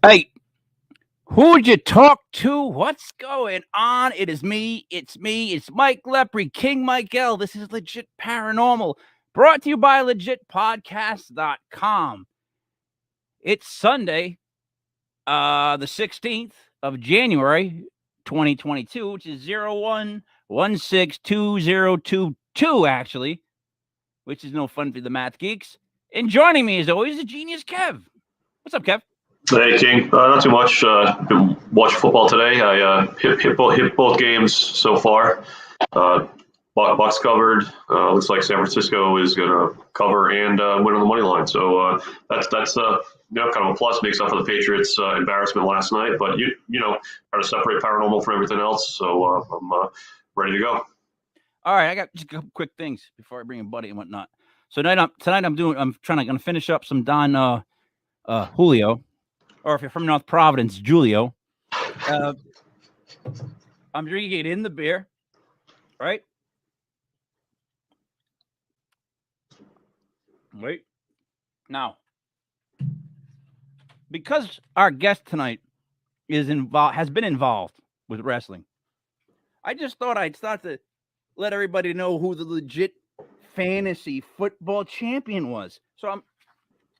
Hey, who'd you talk to? What's going on? It is me. It's me. It's Mike Lepre, King Mike L. This is Legit Paranormal, brought to you by legitpodcast.com. It's Sunday, the 16th of January, 2022, which is 01162022, actually, which is no fun for the math geeks. And joining me, as always, is Genius Kev. What's up, Kev? Hey, King. Not too much. Been watching football today. I hit both games so far. Bucks covered. Looks like San Francisco is going to cover and win on the money line. So that's kind of a plus. Makes up for the Patriots' embarrassment last night. But you try to separate paranormal from everything else. So I'm ready to go. All right, I got just a couple quick things before I bring in Buddy and whatnot. So tonight I'm going to finish up some Don Julio. Or if you're from North Providence, Julio. I'm drinking it in the beer, right? Wait. Now, because our guest tonight has been involved with wrestling, I just thought I'd start to let everybody know who the legit fantasy football champion was. So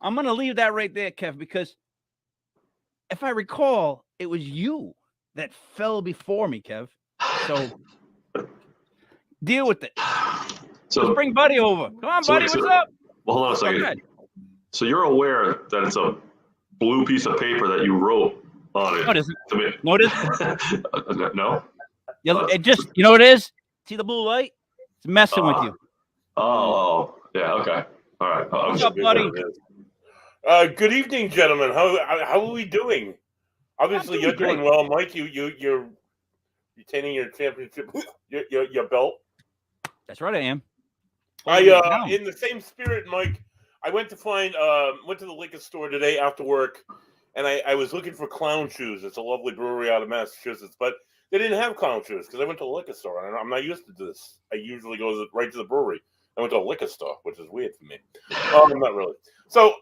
I'm going to leave that right there, Kev, because if I recall, it was you that fell before me, Kev. So deal with it. So let's bring Buddy over. Come on, Buddy. What's up? Well, hold on a second. So you're aware that it's a blue piece of paper that you wrote on it? No, it isn't. No, it isn't. No? It just, you know what it is? See the blue light? It's messing with you. Oh, yeah. Okay. All right. What's up, Buddy? Good evening, gentlemen. How are we doing? Obviously, you're doing well, Mike. You're retaining your championship, your belt. That's right, I am. In the same spirit, Mike, I went to the liquor store today after work, and I was looking for Clown Shoes. It's a lovely brewery out of Massachusetts, but they didn't have Clown Shoes because I went to the liquor store, and I'm not used to this. I usually go right to the brewery. I went to a liquor store, which is weird for me. Not really. So,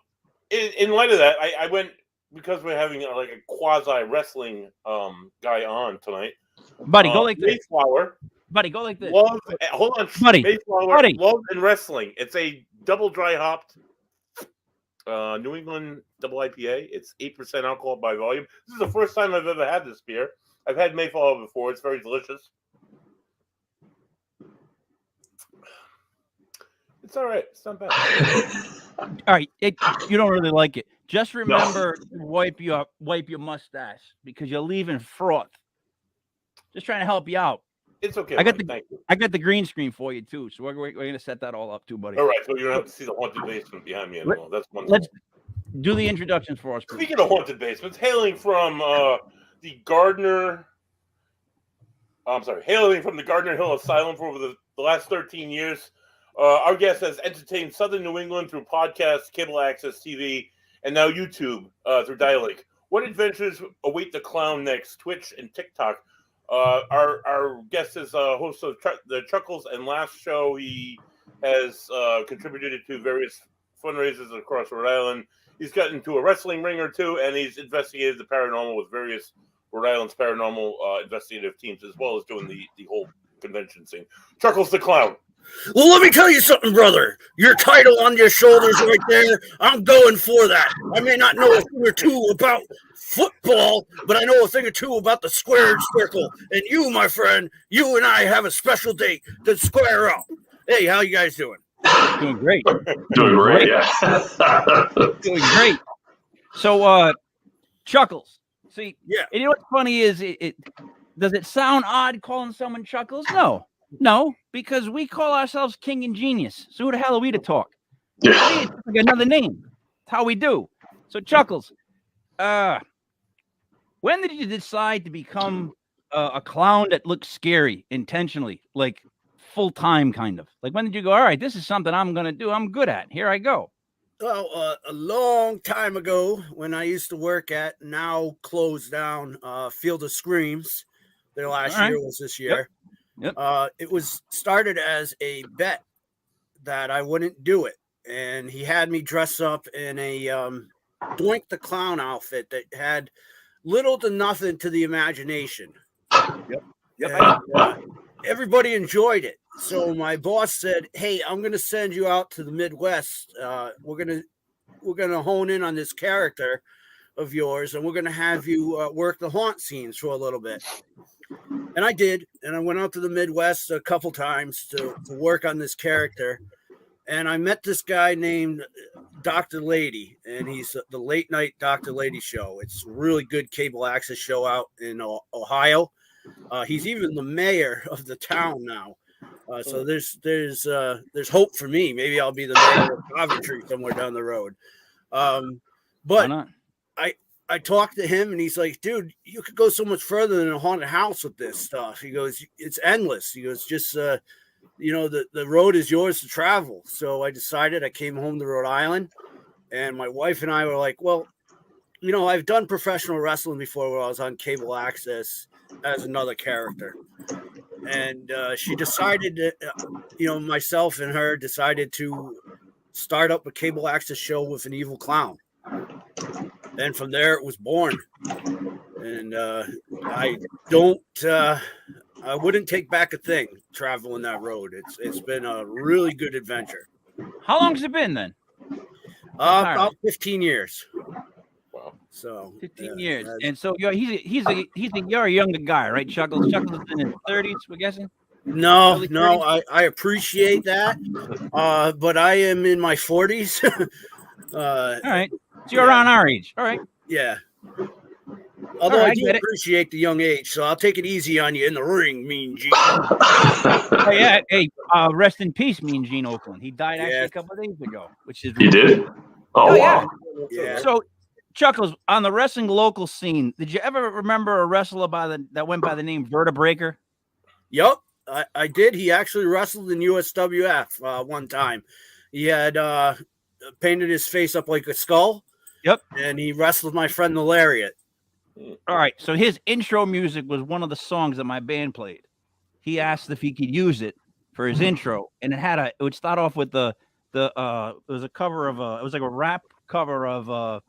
in light of that, I went, because we're having a quasi wrestling guy on tonight. Buddy, go like this. Mayflower. Buddy, go like this. Hold on, Buddy. Mayflower. Buddy. Love and Wrestling. It's a double dry hopped New England double IPA. It's 8% alcohol by volume. This is the first time I've ever had this beer. I've had Mayflower before. It's very delicious. It's all right. It's not bad. All right, you don't really like it. Just remember to wipe your mustache because you're leaving froth. Just trying to help you out. It's okay. I got the green screen for you too, so we're gonna set that all up too, buddy. All right, so you don't have to see the haunted basement behind me anymore. That's wonderful. Let's do the introductions for us, please. Speaking of haunted basements, hailing from the Gardner Hill Asylum for over the last 13 years. Our guest has entertained Southern New England through podcasts, cable access TV, and now YouTube through Dialink. What adventures await the clown next? Twitch and TikTok. Our guest is host of the Chuckles and Laughs show. He has contributed to various fundraisers across Rhode Island. He's gotten into a wrestling ring or two, and he's investigated the paranormal with various Rhode Island's paranormal investigative teams, as well as doing the whole convention scene. Chuckles the Clown. Well, let me tell you something, brother. Your title on your shoulders right there, I'm going for that. I may not know a thing or two about football, but I know a thing or two about the squared circle. And you, my friend, you and I have a special date to square up. Hey, how you guys doing? Doing great. Doing great, yeah. Doing great. So, Chuckles. See, yeah. And you know what's funny is, does it sound odd calling someone Chuckles? No, because we call ourselves King and Genius. So who the hell are we to talk? Yeah. It's like another name. It's how we do. So Chuckles, when did you decide to become a clown that looks scary intentionally, like full time kind of? Like when did you go, all right, this is something I'm going to do. I'm good at. Here I go. Well, a long time ago when I used to work at now closed down Field of Screams. Their last year was this year. Yep. It was started as a bet that I wouldn't do it. And he had me dress up in a Doink the Clown outfit that had little to nothing to the imagination. Yep. And, everybody enjoyed it. So my boss said, "Hey, I'm going to send you out to the Midwest. We're gonna hone in on this character of yours, and we're gonna have you work the haunt scenes for a little bit." And I did, and I went out to the Midwest a couple times to work on this character. And I met this guy named Dr. Lady, and he's the late night Dr. Lady show. It's a really good cable access show out in Ohio. He's even the mayor of the town now. So there's hope for me. Maybe I'll be the mayor of Coventry somewhere down the road. But I talked to him, and he's like, "Dude, you could go so much further than a haunted house with this stuff." He goes, "It's endless." He goes, "Just the road is yours to travel." So I decided, I came home to Rhode Island, and my wife and I were like, "Well, I've done professional wrestling before where I was on cable access as another character." And she decided that, myself and her decided to start up a cable access show with an evil clown. And from there it was born. And I wouldn't take back a thing traveling that road. It's been a really good adventure. How long has it been then? About 15 years. Wow. So 15 years. And so you're a younger guy, right? Chuckles is in his 30s, we're guessing. No, I appreciate that. But I am in my 40s. All right. So you're around our age. All right. Yeah. Although right, I do appreciate the young age, so I'll take it easy on you in the ring, Mean Gene. Oh, yeah. Hey, rest in peace, Mean Gene Oakland. He died actually a couple of days ago, which is He did? Oh, wow. Yeah. So, Chuckles, on the wrestling local scene, did you ever remember a wrestler that went by the name Vertebreaker? Yep, I did. He actually wrestled in USWF one time. He had painted his face up like a skull. Yep. And he wrestled my friend the Lariat. All right. So his intro music was one of the songs that my band played. He asked if he could use it for his intro, and it would start off with it was a cover of it was like a rap cover of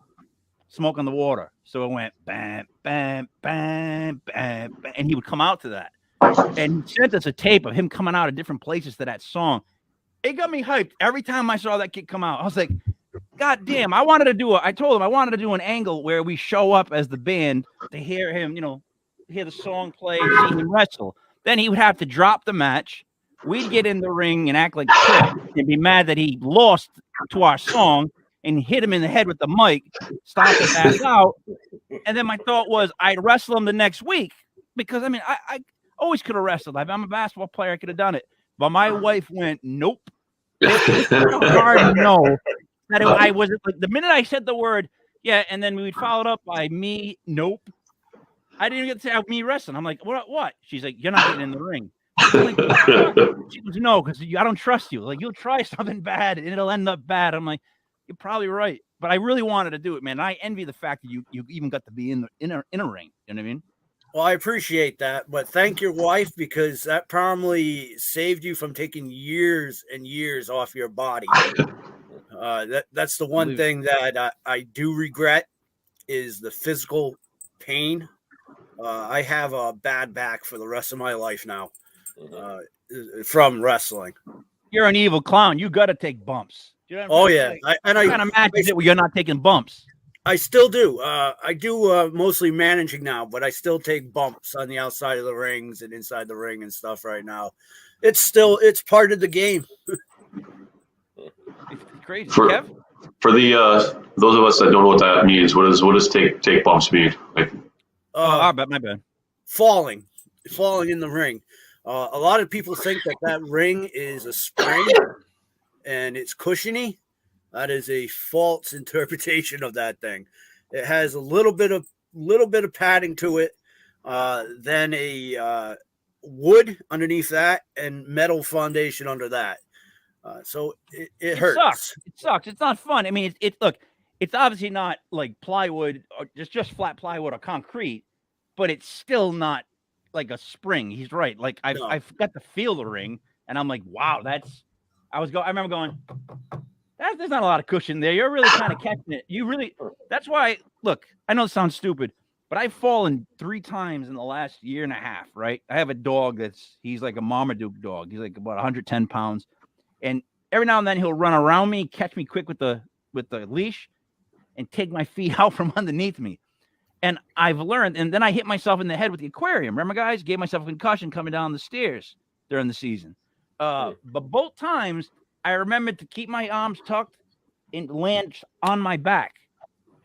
Smoke on the Water. So it went bam, bam, bam, bam, bam, and he would come out to that. And he sent us a tape of him coming out of different places to that song. It got me hyped. Every time I saw that kid come out, I was like, God damn, I told him I wanted to do an angle where we show up as the band to hear him, hear the song play, see him wrestle. Then he would have to drop the match. We'd get in the ring and act like shit and be mad that he lost to our song and hit him in the head with the mic, stop his ass out. And then my thought was I'd wrestle him the next week because, I always could have wrestled. I'm a basketball player. I could have done it. But my wife went, nope. It's hard to know that I wasn't like the minute I said the word, yeah, and then we'd follow it up by me, nope. I didn't even get to say me wrestling. I'm like, what? She's like, you're not getting in the ring. I'm like, she goes, no, because I don't trust you. Like, you'll try something bad and it'll end up bad. I'm like, you're probably right. But I really wanted to do it, man. I envy the fact that you even got to be in a ring. You know what I mean? Well, I appreciate that, but thank your wife because that probably saved you from taking years and years off your body. That's the one thing that I do regret is the physical pain. I have a bad back for the rest of my life now from wrestling. You're an evil clown. You got to take bumps. You know what yeah. I can't imagine it where you're not taking bumps. I still do. I do mostly managing now, but I still take bumps on the outside of the rings and inside the ring and stuff right now. It's part of the game. It's crazy. For the those of us that don't know what that means, what does take bumps mean? Like, my bad. Falling in the ring. A lot of people think that ring is a spring and it's cushiony. That is a false interpretation of that thing. It has a little bit of padding to it, then a wood underneath that, and metal foundation under that. So it hurts. It sucks. It's not fun. It's obviously not like plywood or just flat plywood or concrete, but it's still not like a spring. He's right. Like I've got to feel the ring, and I'm like, wow, I remember going. There's not a lot of cushion there. You're really kind of catching it. That's why, look, I know it sounds stupid, but I've fallen 3 times in the last year and a half, right? I have a dog he's like a Marmaduke dog. He's like about 110 pounds. And every now and then he'll run around me, catch me quick with the leash and take my feet out from underneath me. And I've learned, and then I hit myself in the head with the aquarium. Remember, guys? Gave myself a concussion coming down the stairs during the season. But both times, I remembered to keep my arms tucked and land on my back.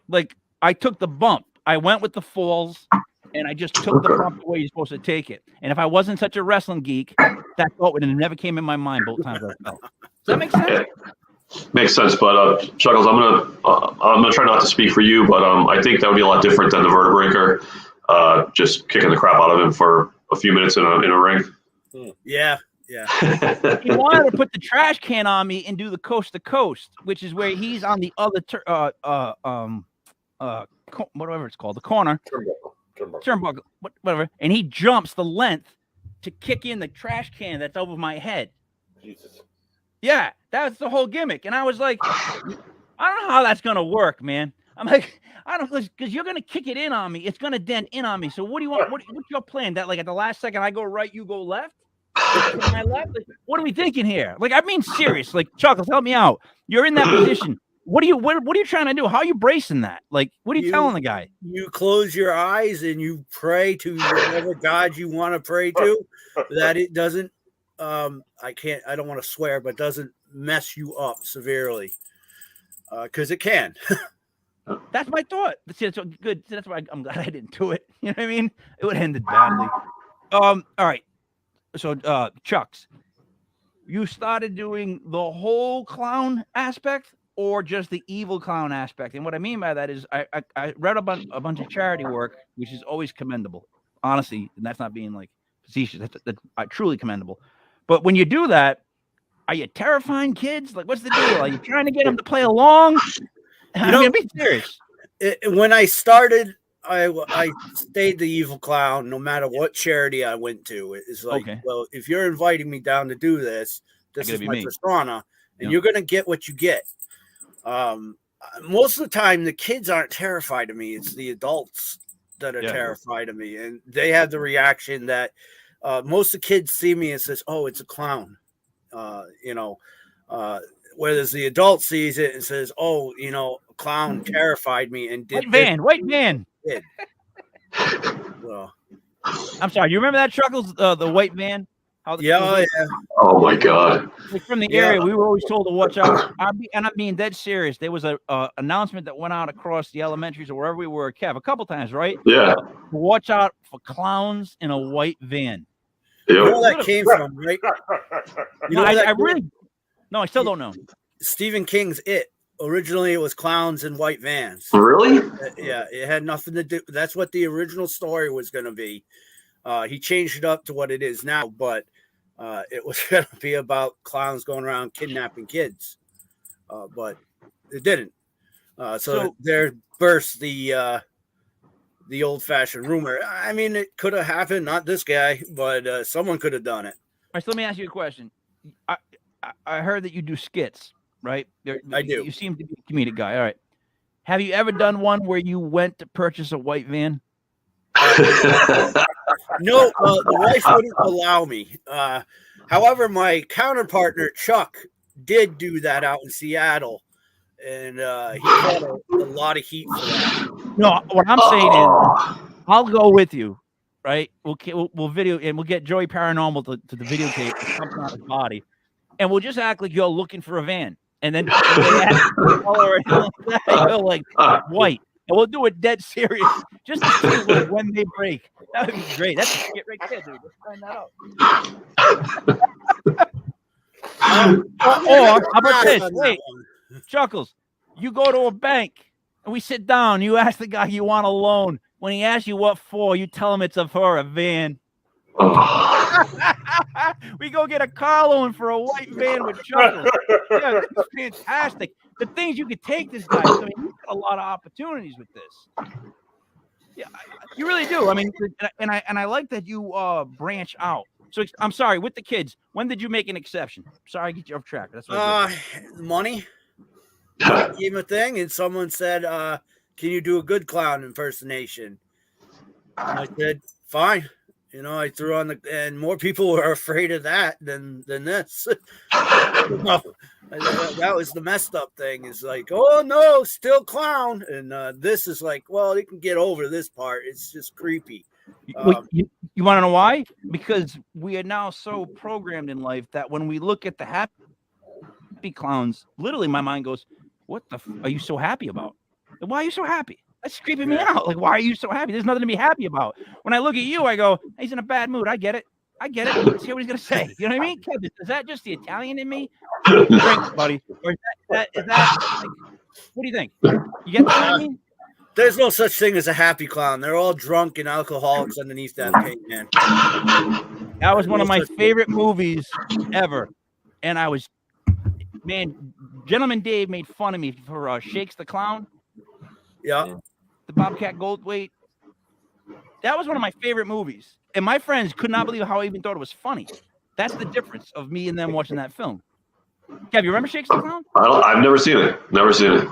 Like, I took the bump. I went with the falls, and I just took the bump the way you're supposed to take it. And if I wasn't such a wrestling geek, that thought would have never came in my mind both times I fell. Does that make sense? Yeah. Makes sense, but Chuckles, I'm gonna try not to speak for you, but I think that would be a lot different than the vertebreaker, just kicking the crap out of him for a few minutes in a ring. Yeah. He wanted to put the trash can on me and do the coast to coast, which is where he's on the other whatever it's called, the corner, turnbuckle, whatever, and he jumps the length to kick in the trash can that's over my head. Jesus. Yeah, that's the whole gimmick, and I was like, I don't know how that's gonna work, man. I'm like, I don't, because you're gonna kick it in on me. It's gonna dent in on me. So what do you want? What's your plan? That like at the last second I go right, you go left. My left? Like, what are we thinking here? Like, I mean, serious. Like, Chuckles, help me out. You're in that position. What are you trying to do? How are you bracing that? Like, what are you telling the guy? You close your eyes and you pray to whatever God you want to pray to, that it doesn't. I don't want to swear, but doesn't mess you up severely, because it can. That's my thought. See, that's good. That's why I'm glad I didn't do it. You know what I mean? It would have ended badly. All right. So, Chucks, you started doing the whole clown aspect or just the evil clown aspect? And what I mean by that is I read about a bunch of charity work, which is always commendable, honestly. And that's not being like facetious. That's truly commendable. But when you do that, are you terrifying kids? Like, what's the deal? Are you trying to get them to play along? I'm going to be serious. When I started, I stayed the evil clown no matter what charity I went to. It's like, well, if you're inviting me down to do this is my persona, and you're going to get what you get. Most of the time, the kids aren't terrified of me. It's the adults that are terrified of me. And they have the reaction that most of the kids see me and says, oh, it's a clown. Whereas the adult sees it and says, oh, a clown terrified me and did White van. Well, I'm sorry. You remember that, Chuckles? The white van? Yeah. Oh my God! Like from the area, we were always told to watch out. I'm being dead serious. There was a announcement that went out across the elementaries or wherever we were, Kev, a couple times, right? Yeah. Watch out for clowns in a white van. You know where that came from, right? I still don't know. Stephen King's It. Originally, it was clowns in white vans. Really? Yeah, it had nothing to do. That's what the original story was going to be. He changed it up to what it is now, but it was going to be about clowns going around kidnapping kids. But it didn't. So there burst the old-fashioned rumor. I mean, it could have happened. Not this guy, but someone could have done it. All right, so let me ask you a question. I heard that you do skits, right? I do. You seem to be a comedic guy. All right. Have you ever done one where you went to purchase a white van? No, the wife wouldn't allow me. However, my counterpartner, Chuck, did do that out in Seattle. And he got a lot of heat for that. No, what I'm saying is I'll go with you, right? We'll video, and we'll get Joey Paranormal to the videotape something on his body. And we'll just act like you're looking for a van. And then you're like white. And we'll do it dead serious. Just to see when they break. That would be great. That's a skit right there, dude. Let's find that out. Or how about this? Wait, Chuckles, you go to a bank and we sit down. You ask the guy you want a loan. When he asks you what for, you tell him it's for a van. We go get a car loan for a white van with Chuckles. Yeah, this is fantastic. The things you could take this guy. I mean, you've got a lot of opportunities with this. Yeah, you really do. I mean, and I like that you branch out. So I'm sorry, with the kids, when did you make an exception? Sorry, I get you off track. That's what money. became a thing, and someone said, "Can you do a good clown impersonation?" And I said, "Fine." I threw on and more people were afraid of that than this. That was the messed up thing. Is like, oh no, still clown, and this is like, well, you can get over this part. It's just creepy. You want to know why? Because we are now so programmed in life that when we look at the happy clowns, literally my mind goes, "What the are you so happy about? Why are you so happy? That's creeping me out. Like, why are you so happy? There's nothing to be happy about." When I look at you, I go, "He's in a bad mood. I get it. Let's hear what he's gonna say." You know what I mean? Kevin, is that just the Italian in me? Drink, buddy. Or is that like, what do you think? You get what I mean? There's no such thing as a happy clown. They're all drunk and alcoholics underneath that paint, man. That was one of my favorite movies ever. And Gentleman Dave made fun of me for Shakes the Clown. Yeah. The Bobcat Goldthwait. That was one of my favorite movies. And my friends could not believe how I even thought it was funny. That's the difference of me and them watching that film. Kev, you remember Shakes the Clown? I've never seen it. Never seen it.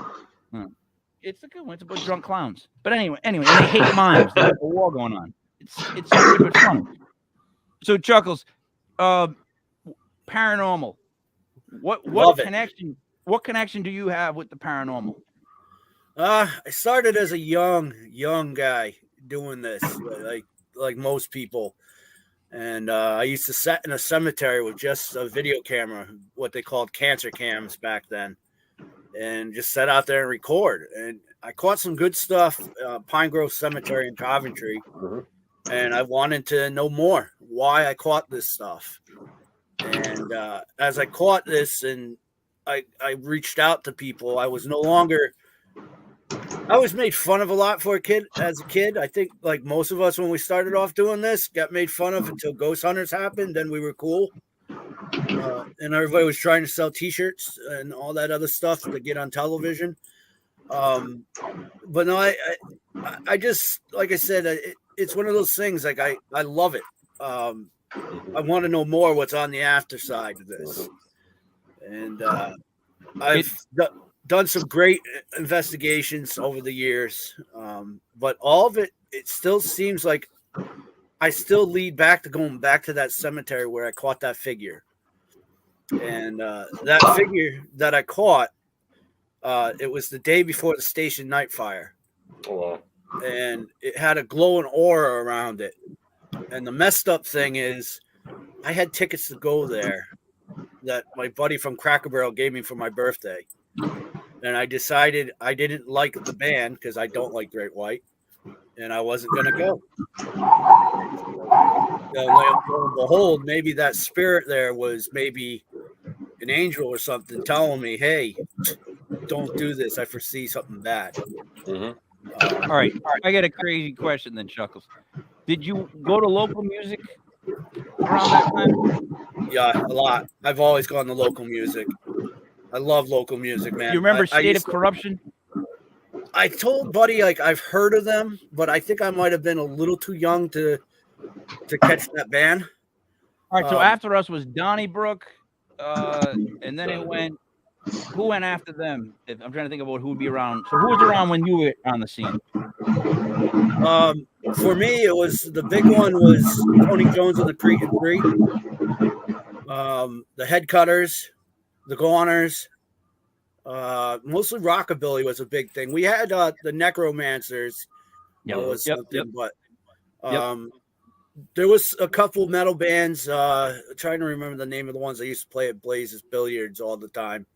It's a good one. It's about drunk clowns. But anyway, and they hate mimes. There's a war going on. It's stupid but funny. So Chuckles, paranormal. What connection? What connection do you have with the paranormal? I started as a young guy doing this, like most people, and I used to sit in a cemetery with just a video camera, what they called cancer cams back then, and just sat out there and record. And I caught some good stuff, Pine Grove Cemetery in Coventry, and I wanted to know more why I caught this stuff. And as I caught this, and I reached out to people, I was made fun of a lot as a kid. I think like most of us, when we started off doing this, got made fun of until Ghost Hunters happened. Then we were cool. And everybody was trying to sell t-shirts and all that other stuff to get on television. But no, I just, like I said, it's one of those things. Like I love it. I want to know more what's on the after side of this. And I've done some great investigations over the years. But all of it still seems like I still lead back to going back to that cemetery where I caught that figure. And that figure that I caught, it was the day before the station night fire. Oh, wow. And it had a glowing aura around it. And the messed up thing is I had tickets to go there that my buddy from Cracker Barrel gave me for my birthday. And I decided I didn't like the band because I don't like Great White. And I wasn't going to go. Lo and behold, maybe that spirit there was maybe an angel or something telling me, hey, don't do this. I foresee something bad. Mm-hmm. All right. I got a crazy question then, Chuckles. Did you go to local music around that time? Yeah, a lot. I've always gone to local music. I love local music, man. You remember State of Corruption? I told Buddy, like, I've heard of them, but I think I might have been a little too young to catch that band. All right, so after us was Donnybrook, and then it went. Who went after them? I'm trying to think about who would be around. So who was around when you were on the scene? For me, it was the big one was Tony Jones and the Cretin 3. The Head Cutters, the Goners. Mostly rockabilly was a big thing. We had the Necromancers. But there was a couple metal bands. Trying to remember the name of the ones I used to play at Blazes Billiards all the time.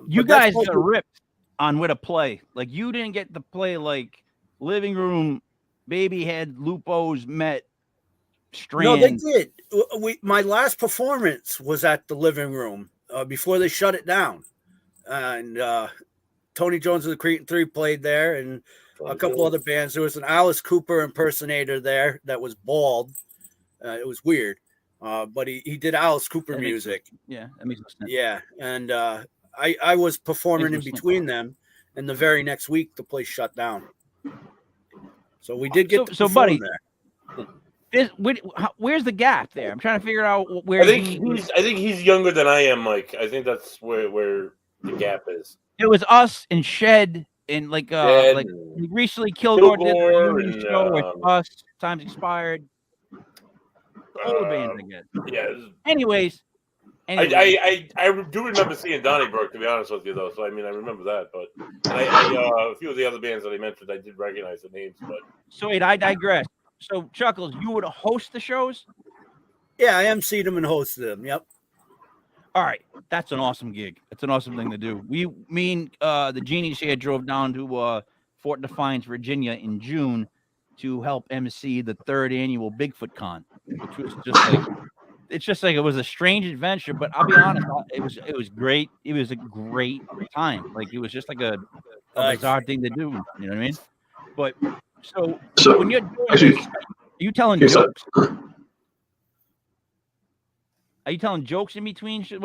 You guys got ripped on where to play. Like you didn't get to play like Living Room, Babyhead, Lupo's, Met, Strand. No, they did. My last performance was at the Living Room before they shut it down. And Tony Jones of the Cretin 3 played there, and a couple other bands. There was an Alice Cooper impersonator there that was bald. It was weird, but he did Alice Cooper music. Yeah, that makes sense. Yeah, and I was performing in between them, and the very next week the place shut down. So we did get so buddy there. Where's the gap there? I'm trying to figure out where. I think he's younger than I am, Mike. I think that's where the gap is. It was us and Shed and like we recently Kilgore did the Kilgore reunion and, show with us. Times Expired. All the bands, I guess. Yeah. Anyways, I do remember seeing Donnybrook, to be honest with you, though. So I mean, I remember that, but a few of the other bands that I mentioned, I did recognize the names. But so wait, I digress. So Chuckles, you would host the shows? Yeah, I emceed them and hosted them. Yep. All right, that's an awesome gig. That's an awesome thing to do. Me and the Genies here drove down to Fort Defiance, Virginia, in June to help MC the 3rd annual Bigfoot Con, which was just like it was a strange adventure. But I'll be honest, it was great. It was a great time. Like it was just like a bizarre thing to do. You know what I mean? But so when you're doing this, are you telling jokes? Are you telling jokes in between? Tell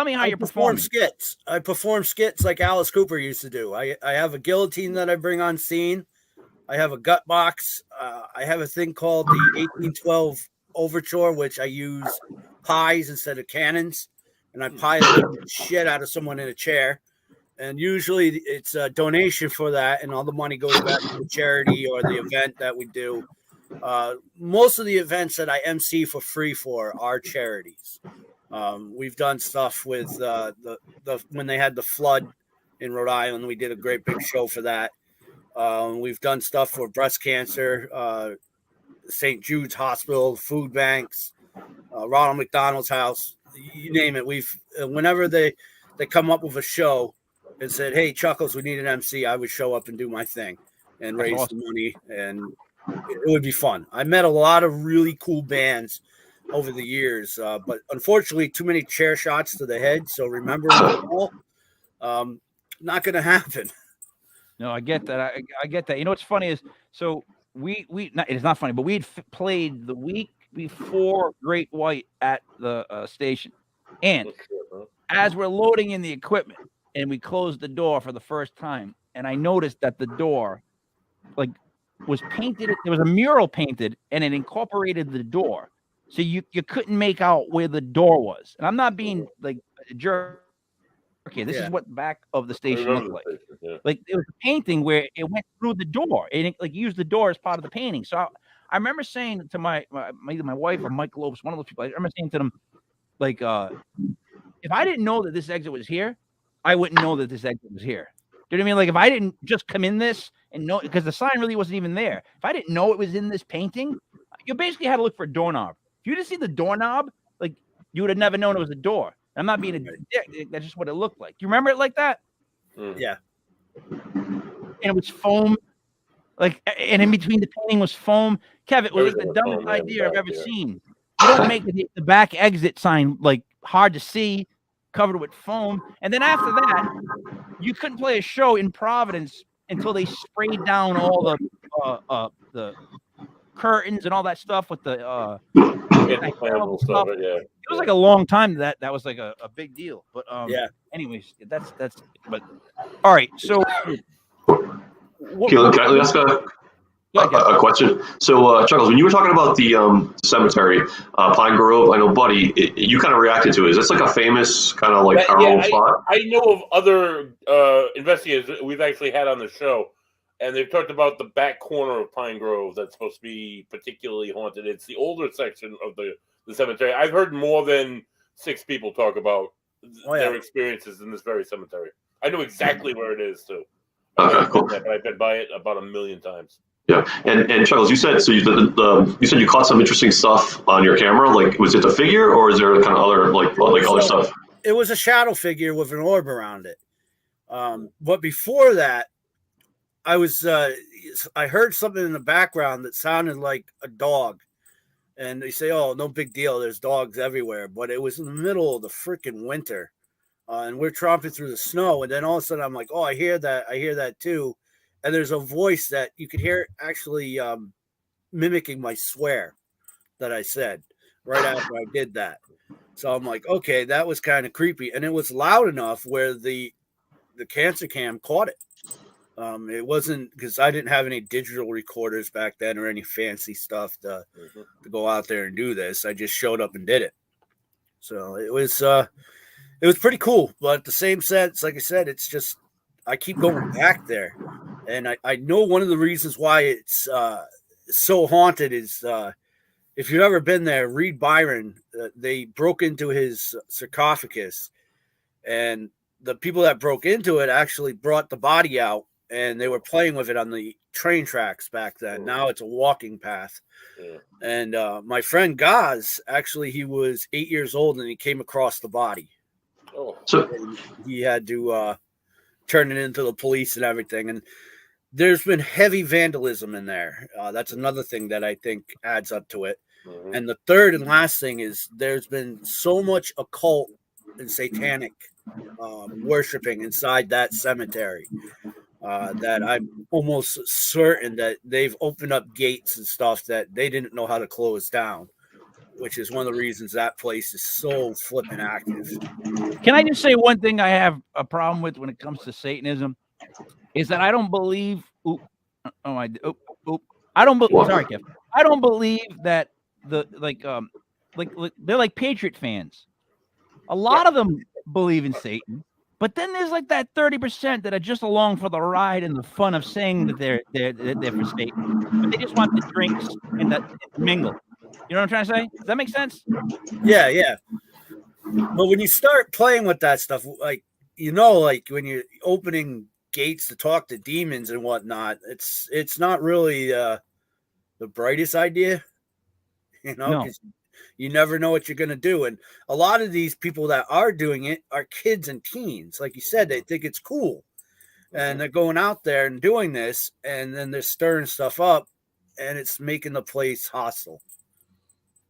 me how you perform skits. I perform skits like Alice Cooper used to do. I have a guillotine that I bring on scene. I have a gut box. I have a thing called the 1812 Overture, which I use pies instead of cannons, and I pie the shit out of someone in a chair. And usually it's a donation for that, and all the money goes back to the charity or the event that we do. Most of the events that I MC for free for are charities. We've done stuff with when they had the flood in Rhode Island. We did a great big show for that. We've done stuff for breast cancer, St. Jude's Hospital, food banks, Ronald McDonald's house, you name it. Whenever they come up with a show and said, "Hey, Chuckles, we need an MC," I would show up and do my thing and raise the money, and it would be fun. I met a lot of really cool bands over the years, but unfortunately, too many chair shots to the head. So remember them all. Not going to happen. No, I get that. I get that. You know what's funny is it's not funny, but we had played the week before Great White at the station, and as we're loading in the equipment, and we closed the door for the first time, and I noticed that the door, was painted. There was a mural painted, and it incorporated the door, so you couldn't make out where the door was. And I'm not being like a jerk. Okay, this is what the back of the station looked like. Yeah. Like it was a painting where it went through the door, and it used the door as part of the painting. So I remember saying to my either my wife or Mike Lopes, one of those people, I remember saying to them, like, if I didn't know that this exit was here, I wouldn't know that this exit was here. Do you know what I mean? Like if I didn't just come in this and know, because the sign really wasn't even there. If I didn't know it was in this painting, you basically had to look for a doorknob. If you didn't see the doorknob, like you would have never known it was a door. I'm not being a dick. That's just what it looked like. You remember it like that? Yeah. And it was foam. Like, and in between the painting was foam. Kev, it was the dumbest idea I've ever seen. You don't make the back exit sign like hard to see, covered with foam. And then after that, you couldn't play a show in Providence until they sprayed down all the curtains and all that stuff with the stuff. It was like a long time that was like a big deal. But anyways, that's but all right. So can I ask a question? So Chuckles, when you were talking about the cemetery, Pine Grove, I know Buddy, you kind of reacted to it. Is this like a famous kind of like paranormal spot? I know of other investigators that we've actually had on the show, and they've talked about the back corner of Pine Grove that's supposed to be particularly haunted. It's the older section of the cemetery. I've heard more than 6 people talk about their experiences in this very cemetery. I know exactly where it is too. Okay, cool. I've been by it about 1 million times. Yeah, and Chuckles, you said so. You said you caught some interesting stuff on your camera. Like, was it the figure, or is there kind of other other stuff? It was a shadow figure with an orb around it. But before that, I heard something in the background that sounded like a dog, and they say, "Oh, no big deal. There's dogs everywhere." But it was in the middle of the freaking winter, and we're tromping through the snow, and then all of a sudden I'm like, "Oh, I hear that too." And there's a voice that you could hear actually mimicking my swear that I said right after I did that. So I'm like, okay, that was kind of creepy. And it was loud enough where the cancer cam caught it. It wasn't because I didn't have any digital recorders back then or any fancy stuff to go out there and do this. I just showed up and did it. So it it was pretty cool. But at the same sense, like I said, it's just I keep going back there, and I know one of the reasons why it's so haunted is if you've ever been there, read Byron. They broke into his sarcophagus, and the people that broke into it actually brought the body out, and they were playing with it on the train tracks back then. Now it's a walking path. Yeah. And my friend Gaz, actually, he was 8 years old, and he came across the body. Oh. So And he had to turn it into the police and everything. And there's been heavy vandalism in there. That's another thing that I think adds up to it. Mhm. And the third and last thing is there's been so much occult and satanic worshiping inside that cemetery that I'm almost certain that they've opened up gates and stuff that they didn't know how to close down, which is one of the reasons that place is so flipping active. Can I just say one thing I have a problem with when it comes to Satanism is that I don't believe. I don't. What? Sorry, Kev. I don't believe that like they're like Patriot fans. A lot of them believe in Satan, but then there's like that 30% that are just along for the ride and the fun of saying that they're for Satan, but they just want the drinks and the mingle. You know what I'm trying to say? Does that make sense? Yeah. But when you start playing with that stuff, like like when you're opening gates to talk to demons and whatnot, it's not really the brightest idea, No. 'cause you never know what you're going to do. And a lot of these people that are doing it are kids and teens. Like you said, they think it's cool. And they're going out there and doing this, and then they're stirring stuff up, and it's making the place hostile.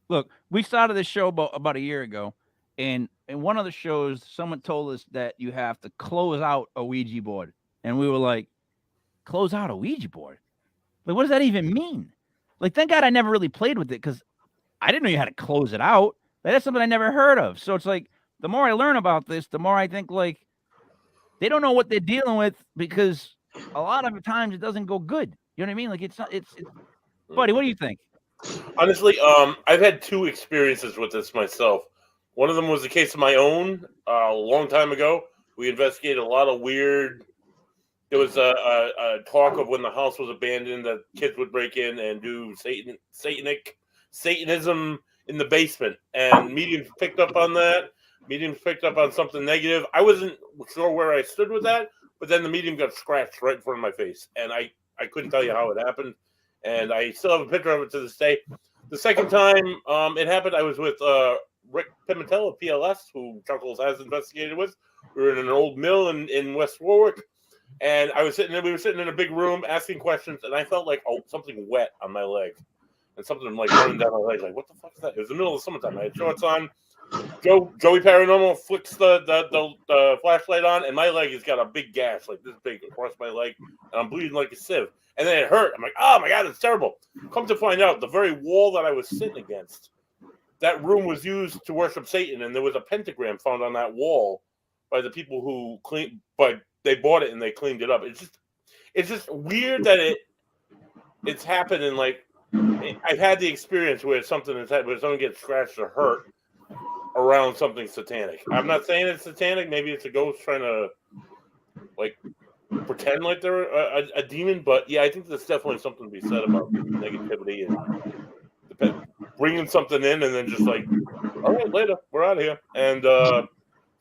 Look, we started this show about a year ago, and in one of the shows, someone told us that you have to close out a Ouija board. And we were like, close out a Ouija board? Like, what does that even mean? Like, thank God I never really played with it because I didn't know you had to close it out. Like, that's something I never heard of. So it's like, the more I learn about this, the more I think, like, they don't know what they're dealing with because a lot of the times it doesn't go good. You know what I mean? Like, it's not, it's Buddy, what do you think? Honestly, I've had two experiences with this myself. One of them was a case of my own a long time ago. We investigated a lot of weird. There was a talk of when the house was abandoned that kids would break in and do Satanism in the basement, and mediums picked up on that. Mediums picked up on something negative. I wasn't sure where I stood with that, but then the medium got scratched right in front of my face, and I couldn't tell you how it happened, and I still have a picture of it to this day. The second time it happened, I was with Rick Pimentel of PLS, who Chuckles has investigated with. We were in an old mill in West Warwick, and we were sitting in a big room asking questions, and I felt like something wet on my leg, and something like running down my leg. Like, what the fuck is that? It was the middle of the summertime. I had shorts on. Joey Paranormal flicks the flashlight on, and my leg has got a big gash, like this big, across my leg, and I'm bleeding like a sieve. And then it hurt. I'm like, oh my God, it's terrible. Come to find out, the very wall that I was sitting against, that room was used to worship Satan, and there was a pentagram found on that wall by the people who they bought it and they cleaned it up. It's just weird that it's happened, and like I've had the experience where something has happened, where someone gets scratched or hurt around something satanic. I'm not saying it's satanic. Maybe it's a ghost trying to like pretend like they're a demon. But yeah, I think there's definitely something to be said about negativity and bringing something in and then just like, all right, later, we're out of here. And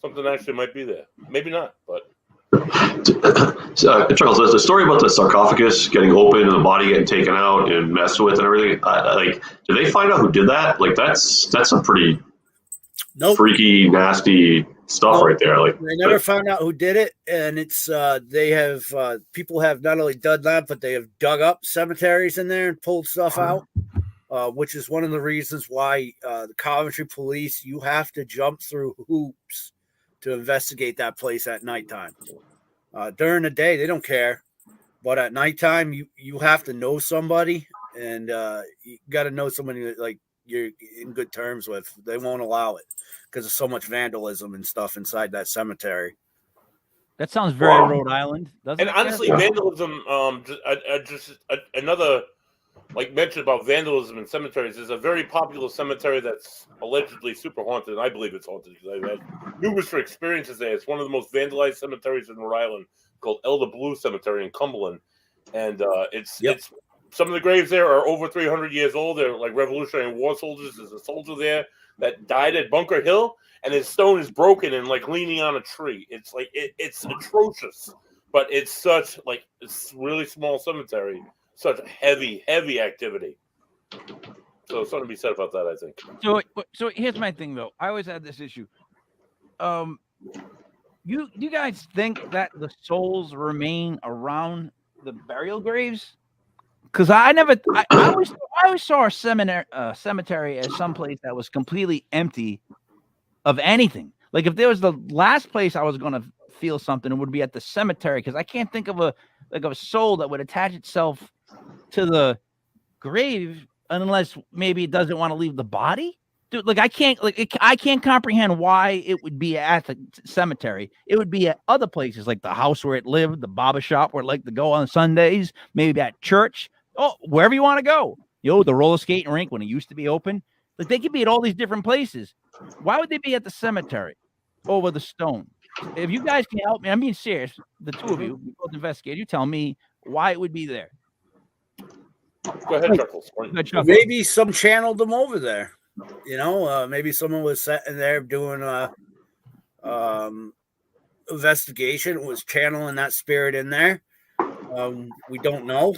something actually might be there. Maybe not, but. Charles, the story about the sarcophagus getting open and the body getting taken out and messed with and everything, like, did they find out who did that? Like, that's some pretty freaky, nasty stuff right there. Like, they never found out who did it, and it's they have people have not only done that, but they have dug up cemeteries in there and pulled stuff out, which is one of the reasons why the Coventry police, you have to jump through hoops to investigate that place at nighttime. During the day, they don't care, but at nighttime, you have to know somebody, and you got to know somebody that like you're in good terms with. They won't allow it because of so much vandalism and stuff inside that cemetery. That sounds very Rhode Island, doesn't it? And honestly, vandalism, just another like mentioned about vandalism in cemeteries, there's a very popular cemetery that's allegedly super haunted, and I believe it's haunted because I've had numerous experiences there. It's one of the most vandalized cemeteries in Rhode Island, called Elder Blue Cemetery in Cumberland, and it's some of the graves there are over 300 years old. They're like Revolutionary War soldiers. There's a soldier there that died at Bunker Hill, and his stone is broken and like leaning on a tree. It's like it's atrocious, but it's really small cemetery. Such heavy activity. So something to be said about that, I think. So here's my thing, though. I always had this issue. You guys think that the souls remain around the burial graves? Because I always saw a cemetery as someplace that was completely empty of anything. Like if there was the last place I was going to feel something, it would be at the cemetery. Because I can't think of a soul that would attach itself to the grave unless maybe it doesn't want to leave the body. Dude, like I can't comprehend why it would be at the cemetery. It would be at other places like the house where it lived, the barber shop where it liked to go on Sundays, maybe at church. Oh, wherever you want to go. The roller skating rink when it used to be open. Like they could be at all these different places. Why would they be at the cemetery over the stone? If you guys can help me, I'm being serious. The two of you both investigate. You tell me why it would be there. Go ahead, Chuckles. Maybe some channeled them over there. Maybe someone was sitting there doing a investigation, was channeling that spirit in there. We don't know.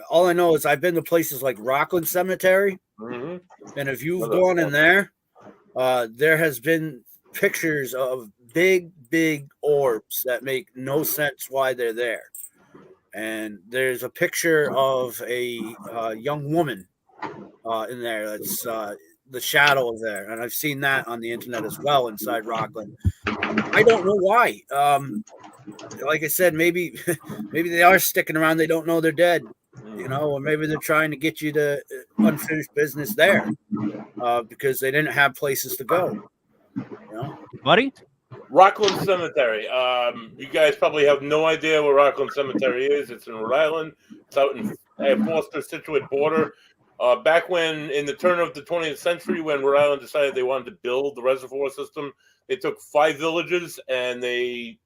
All I know is I've been to places like Rockland Cemetery, and if you've gone in there, there has been pictures of big orbs that make no sense why they're there. And there's a picture of a young woman in there. That's the shadow of there, and I've seen that on the internet as well inside Rockland. I don't know why. Like I said, maybe they are sticking around. They don't know they're dead, or maybe they're trying to get you to unfinished business there because they didn't have places to go. Buddy? Rockland Cemetery. You guys probably have no idea where Rockland Cemetery is. It's in Rhode Island. It's out in Foster-Scituate border. Back when, in the turn of the 20th century, when Rhode Island decided they wanted to build the reservoir system, they took 5 villages and you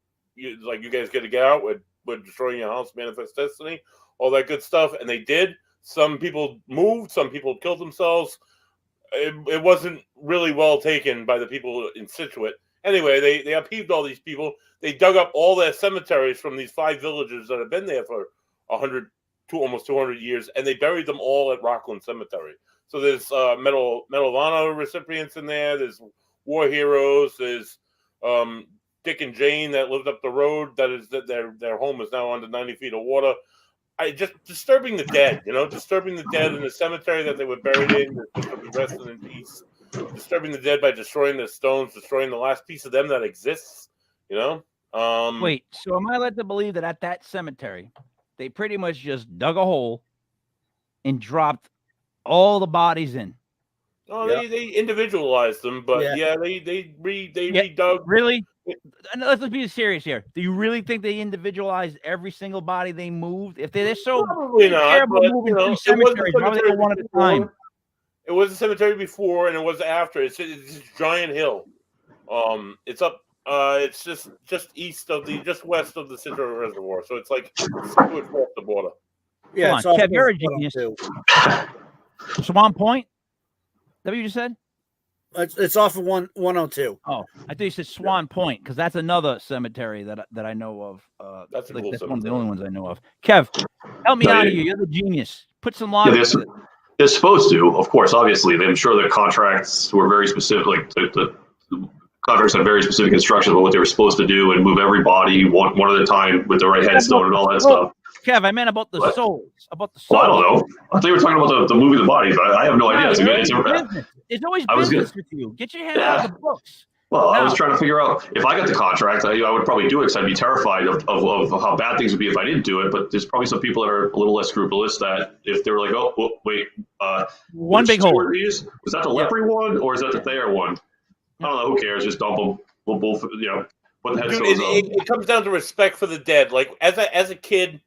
guys got to get out. We're destroying your house, manifest destiny, all that good stuff. And they did. Some people moved. Some people killed themselves. It wasn't really well taken by the people in Scituate. Anyway, they upheaved all these people. They dug up all their cemeteries from these 5 villages that have been there for 100 to almost 200 years, and they buried them all at Rockland Cemetery. So there's Medal of Honor recipients in there. There's war heroes. There's Dick and Jane that lived up the road. Their home is now under 90 feet of water. Just disturbing the dead, disturbing the dead in the cemetery that they were buried in. They're supposed to be resting in peace. Disturbing the dead by destroying their stones, destroying the last piece of them that exists, Wait, so am I led to believe that at that cemetery, they pretty much just dug a hole and dropped all the bodies in? Oh, yeah. They individualized them, but they redug. Really? Let's be serious here. Do you really think they individualized every single body they moved? If they're so probably not, but cemeteries, why would they go one at a time? It was a cemetery before, and it was after. It's this giant hill. It's up. It's just west of the Scituate Reservoir. So it's like Scituate off the border. Yeah, Kev, you're a genius. Swan Point. Is that what you just said? It's off of 102. Oh, I thought you said Swan Point because that's another cemetery that I know of. That's one cemetery. of the only ones I know of. Kev, help me out here. You're the genius. Put some logic. They're supposed to, of course. Obviously, I'm sure the contracts were very specific. Like the contracts had very specific instructions about what they were supposed to do and move everybody one at a time with the right headstone and all that stuff. Kev, I meant about the souls. About the souls. Well, I don't know. I thought you were talking about the moving the bodies. I have no idea. It's always business with you. Get your head out of the books. Well, I was trying to figure out if I got the contract, I would probably do it because I'd be terrified of how bad things would be if I didn't do it. But there's probably some people that are a little less scrupulous that if they were like, oh, wait, one big hole. Was that the Lepre one or is that the Thayer one? I don't know. Who cares? Just dump them. We'll both, put the headstones up. It comes down to respect for the dead. Like as a kid,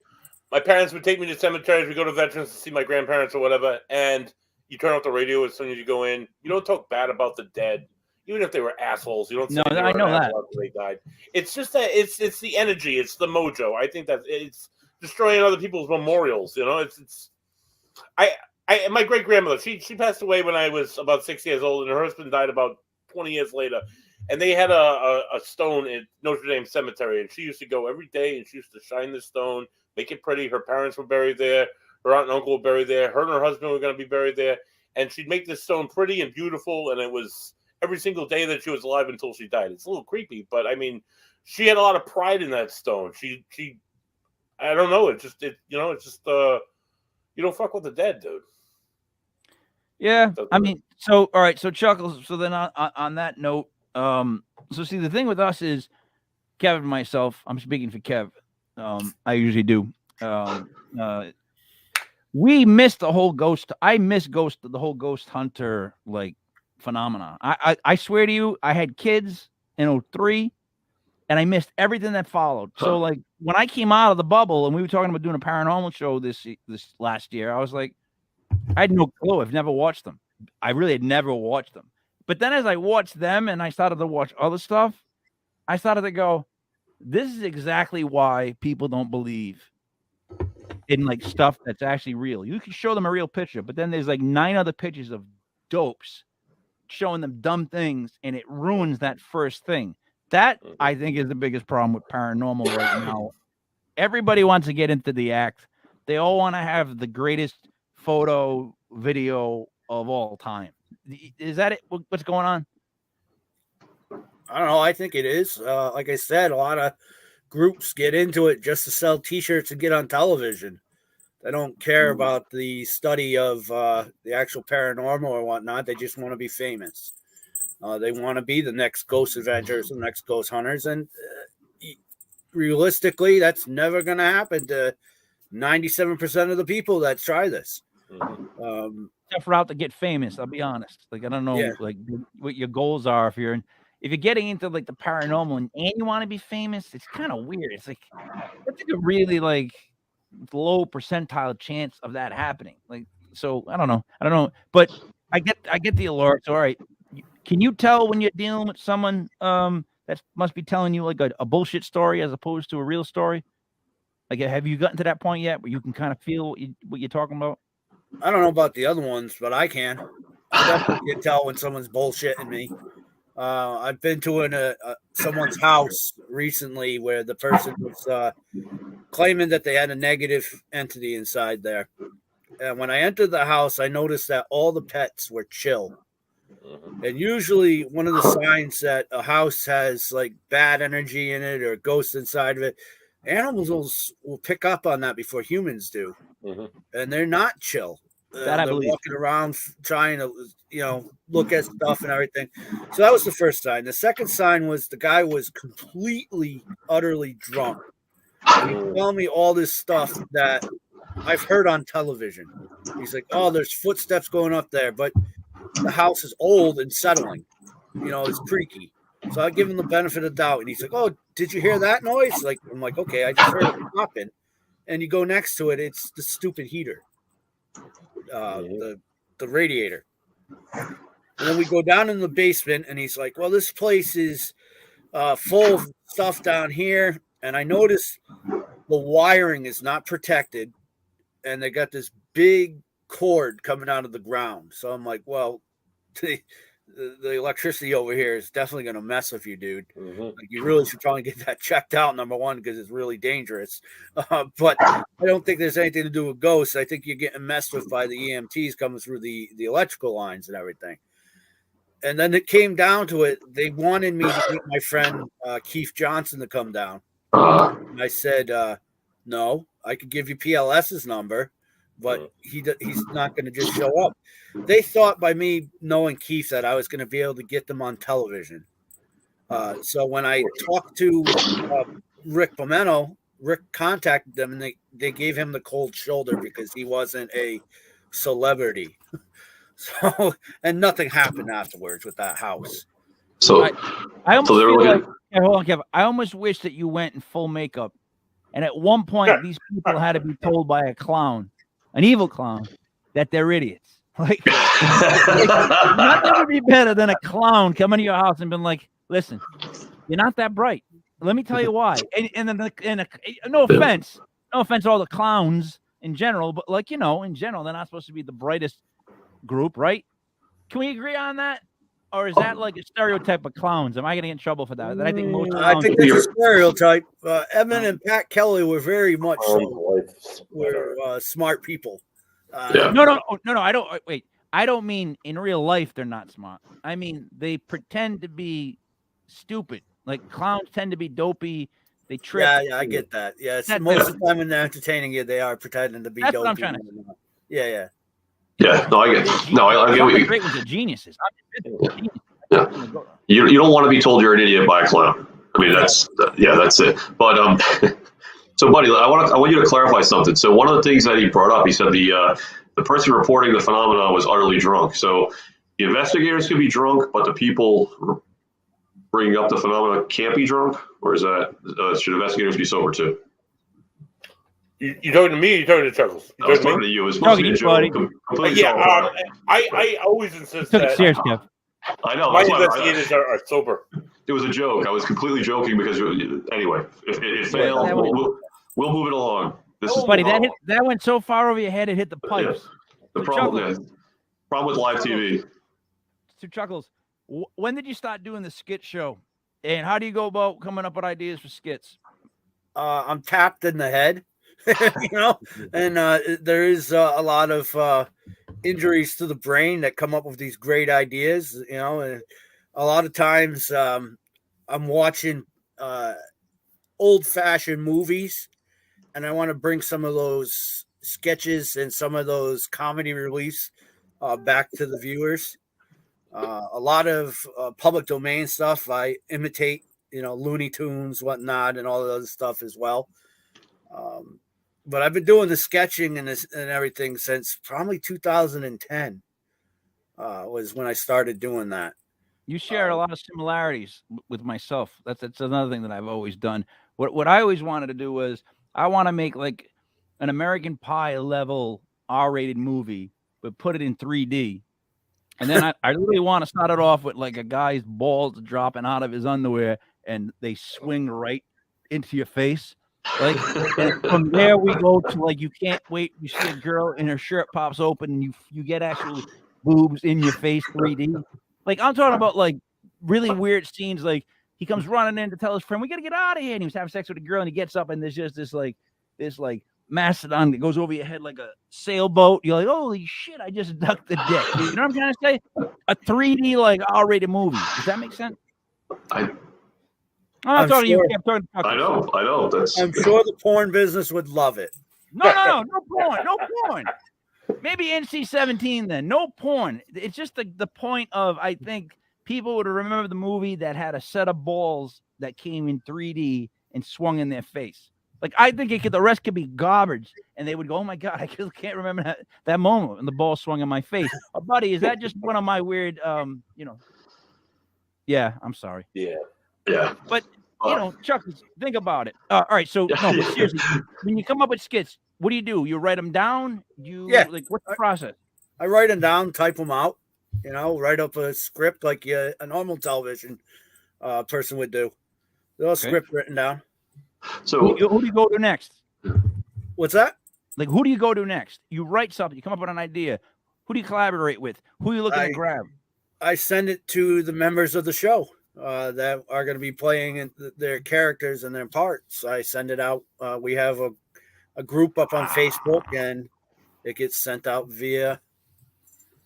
my parents would take me to cemeteries. We go to veterans to see my grandparents or whatever, and you turn off the radio as soon as you go in. You don't talk bad about the dead, even if they were assholes. You don't say No, they I were know an that. asshole after they died. It's just that it's the energy, it's the mojo. I think that it's destroying other people's memorials. You know, my great grandmother. She passed away when I was about 6 years old, and her husband died about 20 years later. And they had a stone in Notre Dame Cemetery, and she used to go every day, and she used to shine the stone, make it pretty. Her parents were buried there. Her aunt and uncle were buried there. Her and her husband were going to be buried there. And she'd make this stone pretty and beautiful, and it was every single day that she was alive until she died. It's a little creepy, but I mean, she had a lot of pride in that stone. She I don't know. It's just you don't fuck with the dead, dude. Yeah, I mean, so all right, so Chuckles. So then on that note, so see, the thing with us is Kevin and myself. I'm speaking for Kev. I usually do. We missed the whole ghost. I missed the whole ghost hunter like phenomenon. I swear to you, I had kids in 2003, and I missed everything that followed. So like when I came out of the bubble and we were talking about doing a paranormal show this last year, I was like, I had no clue. I've never watched them. I really had never watched them. But then as I watched them and I started to watch other stuff, I started to go, this is exactly why people don't believe in like stuff that's actually real. You can show them a real picture, but then there's like 9 other pictures of dopes showing them dumb things, and it ruins that first thing. That I think is the biggest problem with paranormal right now. Everybody wants to get into the act. They all want to have the greatest photo, video of all time. Is that it? What's going on? I don't know. I think it is. Like I said, a lot of groups get into it just to sell T-shirts and get on television. They don't care about the study of the actual paranormal or whatnot. They just want to be famous. They want to be the next ghost adventures, the next ghost hunters, and realistically, that's never going to happen to 97% of the people that try this. Tough route to get famous. I'll be honest. Like I don't know, like what your goals are if you're getting into like the paranormal and you want to be famous. It's kind of weird. It's like that's like a really like low percentile chance of that happening. Like so, I don't know, but I get the alerts. All right, can you tell when you're dealing with someone that must be telling you like a bullshit story as opposed to a real story? Like, have you gotten to that point yet where you can kind of feel what you're talking about? I don't know about the other ones, but I can. I definitely can tell when someone's bullshitting me. I've been to someone's house recently where the person was claiming that they had a negative entity inside there. And when I entered the house, I noticed that all the pets were chill. And usually one of the signs that a house has like bad energy in it or ghosts inside of it, animals will pick up on that before humans do. And they're not chill. They're walking around trying to, look at stuff and everything. So that was the first sign. The second sign was the guy was completely, utterly drunk. He was telling me all this stuff that I've heard on television. He's like, oh, there's footsteps going up there, but the house is old and settling. It's creaky. So I give him the benefit of the doubt. And he's like, oh, did you hear that noise? Like, I'm like, okay, I just heard it popping. And you go next to it, it's the stupid heater, the radiator. And then we go down in the basement, and he's like, well, this place is full of stuff down here. And I noticed the wiring is not protected, and they got this big cord coming out of the ground. So I'm like, well, the electricity over here is definitely going to mess with you, dude. Like, you really should probably get that checked out, number one, because it's really dangerous. But I don't think there's anything to do with ghosts. I think you're getting messed with by the EMTs coming through the electrical lines and everything. And then it came down to it. They wanted me to get my friend Keith Johnson to come down. And I said, no, I could give you PLS's number, but he's not going to just show up. They thought by me knowing Keith that I was going to be able to get them on television. So when I talked to Rick Pomeno, Rick contacted them, and they gave him the cold shoulder because he wasn't a celebrity. So, and nothing happened afterwards with that house. So I almost so they were feel looking. like, hold on, Kevin. I almost wish that you went in full makeup And at one point, these people had to be told by a clown, an evil clown, that they're idiots. Like, nothing would be better than a clown coming to your house and being like, listen, you're not that bright. Let me tell you why. And then no offense to all the clowns in general, but like, you know, in general, they're not supposed to be the brightest group, right? Can we agree on that? Or is that like a stereotype of clowns? Am I going to get in trouble for that? I think most I think that's a stereotype. Evan and Pat Kelly were very much smart people. No. I don't. Wait. I don't mean in real life they're not smart. I mean they pretend to be stupid. Like clowns tend to be dopey. They trip. Yeah, I get that. Yeah, most of the time when they're entertaining you, they are pretending to be dopey. That's what I'm trying to say. Yeah. Yeah, no, I get. No, I get what you. Great ones are geniuses. Yeah. You don't want to be told you're an idiot by a clown. I mean, that's it. But so buddy, I want you to clarify something. So one of the things that he brought up, he said the person reporting the phenomenon was utterly drunk. So the investigators could be drunk, but the people bringing up the phenomenon can't be drunk, or is that should investigators be sober too? You talking to me? Or you talking to Chuckles? I was talking to you. It was supposed to be a joke. I always insist that. Serious, Kev. I know. My investigators are sober. It was a joke. I was completely joking because anyway, if it failed, we'll move it along. Buddy, that went so far over your head it hit the pipes. Yeah. The problem with live TV. So Chuckles, when did you start doing the skit show, and how do you go about coming up with ideas for skits? I'm tapped in the head. You know, and there is a lot of injuries to the brain that come up with these great ideas, you know, and a lot of times I'm watching old-fashioned movies, and I want to bring some of those sketches and some of those comedy reliefs back to the viewers. A lot of public domain stuff I imitate, you know, Looney Tunes, whatnot, and all the other stuff as well. But I've been doing the sketching and everything since probably 2010 was when I started doing that. You share a lot of similarities with myself. That's another thing that I've always done. What I always wanted to do was I want to make like an American Pie level R-rated movie, but put it in 3D. And then I really want to start it off with like a guy's balls dropping out of his underwear and they swing right into your face. Like, and from there we go to like you can't wait. You see a girl and her shirt pops open and you get actual boobs in your face 3D. Like I'm talking about like really weird scenes. Like he comes running in to tell his friend, "We got to get out of here." And he was having sex with a girl and he gets up and there's just this mastodon that goes over your head like a sailboat. You're like, holy shit, I just ducked the dick. You know what I'm trying to say? A 3D like R-rated movie. Does that make sense? I'm talking sure. to you. I'm talking to I know. I'm sure the porn business would love it. No porn. Maybe NC-17 then. No porn. It's just the point of, I think people would remember the movie that had a set of balls that came in 3D and swung in their face. Like I think the rest could be garbage, and they would go, "Oh my god, I can't remember that moment when the ball swung in my face." Oh, buddy, is that just one of my weird, Yeah, I'm sorry. Yeah. But Chuck, think about it. All right, so no, but seriously, when you come up with skits, what do? You write them down? Like what's the process? I write them down, type them out. You know, write up a script like a normal television person would do. There's a script written down. So who do you go to next? What's that? Like, who do you go to next? You write something, you come up with an idea. Who do you collaborate with? Who are you looking to grab? I send it to the members of the show that are going to be playing their characters and their parts. I send it out. We have a group up on Facebook, and it gets sent out via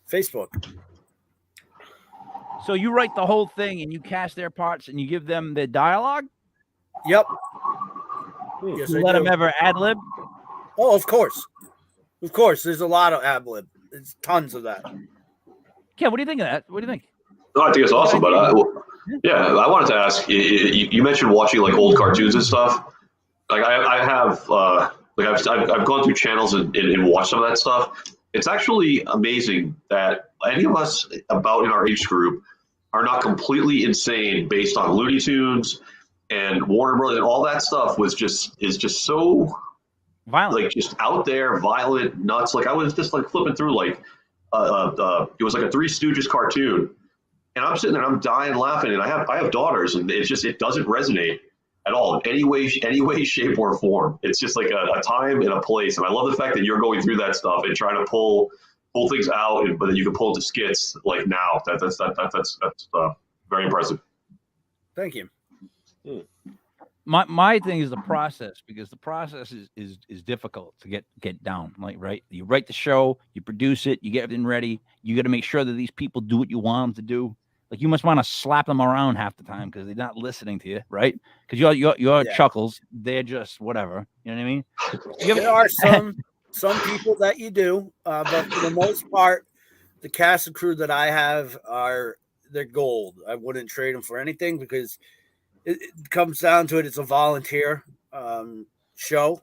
Facebook. So you write the whole thing, and you cast their parts, and you give them the dialogue? Yep. Yes, you let them ever ad-lib? Oh, of course. Of course. There's a lot of ad-lib. There's tons of that. Yeah, what do you think of that? What do you think? No, I think it's awesome, but I wanted to ask, you mentioned watching like old cartoons and stuff. Like I have, I've gone through channels and watched some of that stuff. It's actually amazing that any of us about in our age group are not completely insane based on Looney Tunes and Warner Brothers and all that stuff is just so Violent. like just out there, violent, nuts. Like I was just like flipping through like it was like a Three Stooges cartoon, and I'm sitting there, and I'm dying laughing, and I have daughters, and it doesn't resonate at all in any way, shape, or form. It's just like a time and a place, and I love the fact that you're going through that stuff and trying to pull things out, but then you can pull into skits like now. That's very impressive. Thank you. My thing is the process, because the process is difficult to get down. Like, right, you write the show, you produce it, you get everything ready. You got to make sure that these people do what you want them to do. Like, you must want to slap them around half the time because they're not listening to you, right? Because you're Chuckles, they're just whatever. You know what I mean? There are some people that you do, but for the most part, the cast and crew that I have they're gold. I wouldn't trade them for anything because it comes down to it. It's a volunteer show,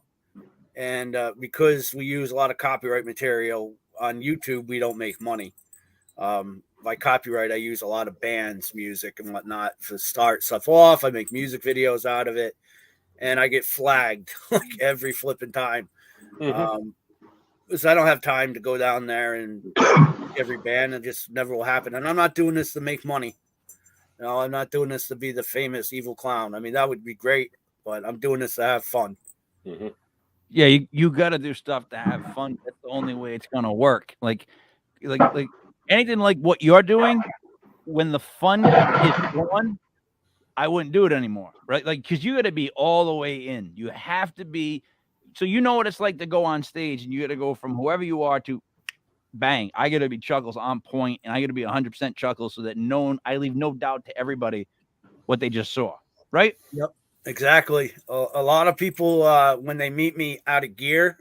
and because we use a lot of copyright material on YouTube, we don't make money. By copyright, I use a lot of bands' music and whatnot to start stuff off. I make music videos out of it, and I get flagged like every flipping time. Because I don't have time to go down there and every band. It just never will happen. And I'm not doing this to make money. No, I'm not doing this to be the famous evil clown. I mean, that would be great, but I'm doing this to have fun. Yeah, you got to do stuff to have fun. That's the only way it's gonna work. Like anything like what you're doing, when the fun is gone, I wouldn't do it anymore, right? Like, because you got to be all the way in. You have to be. So you know what it's like to go on stage, and you got to go from whoever you are to bang. I got to be Chuckles on point, and I got to be 100% Chuckles, so that I leave no doubt to everybody what they just saw, right? Yep, exactly. A lot of people when they meet me out of gear,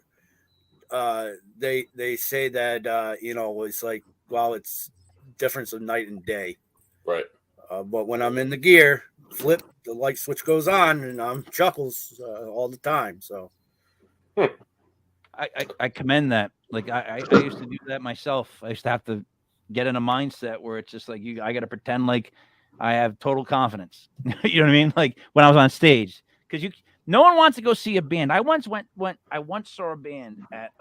they say that it's like, well, it's difference of night and day, right? But when I'm in the gear, flip, the light switch goes on, and I'm Chuckles all the time. So. I commend that. Like I used to do that myself. I used to have to get in a mindset where it's just like I got to pretend like I have total confidence. You know what I mean? Like when I was on stage, because no one wants to go see a band. I once saw a band at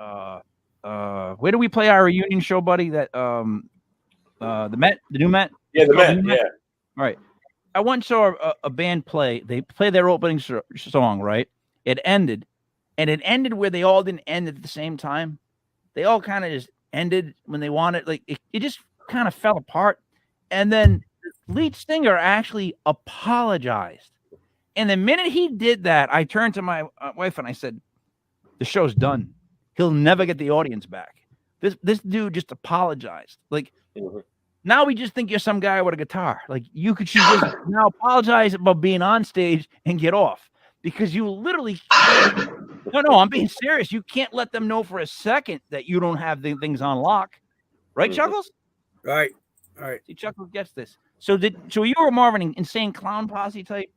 where do we play our reunion show, buddy? That the Met, the new Met. Yeah, the Met. Yeah. All right. I once saw a band play. They played their opening song. Right. It ended. And it ended where they all didn't end at the same time. They all kind of just ended when they wanted. Like it just kind of fell apart. And then the lead singer actually apologized. And the minute he did that, I turned to my wife and I said, "The show's done. He'll never get the audience back. This dude just apologized. Like now we just think you're some guy with a guitar. Like you should just now apologize about being on stage and get off." Because you literally no, I'm being serious. You can't let them know for a second that you don't have the things on lock, right, Chuckles? Right. See, Chuckles gets this. So you were more of an Insane Clown Posse type,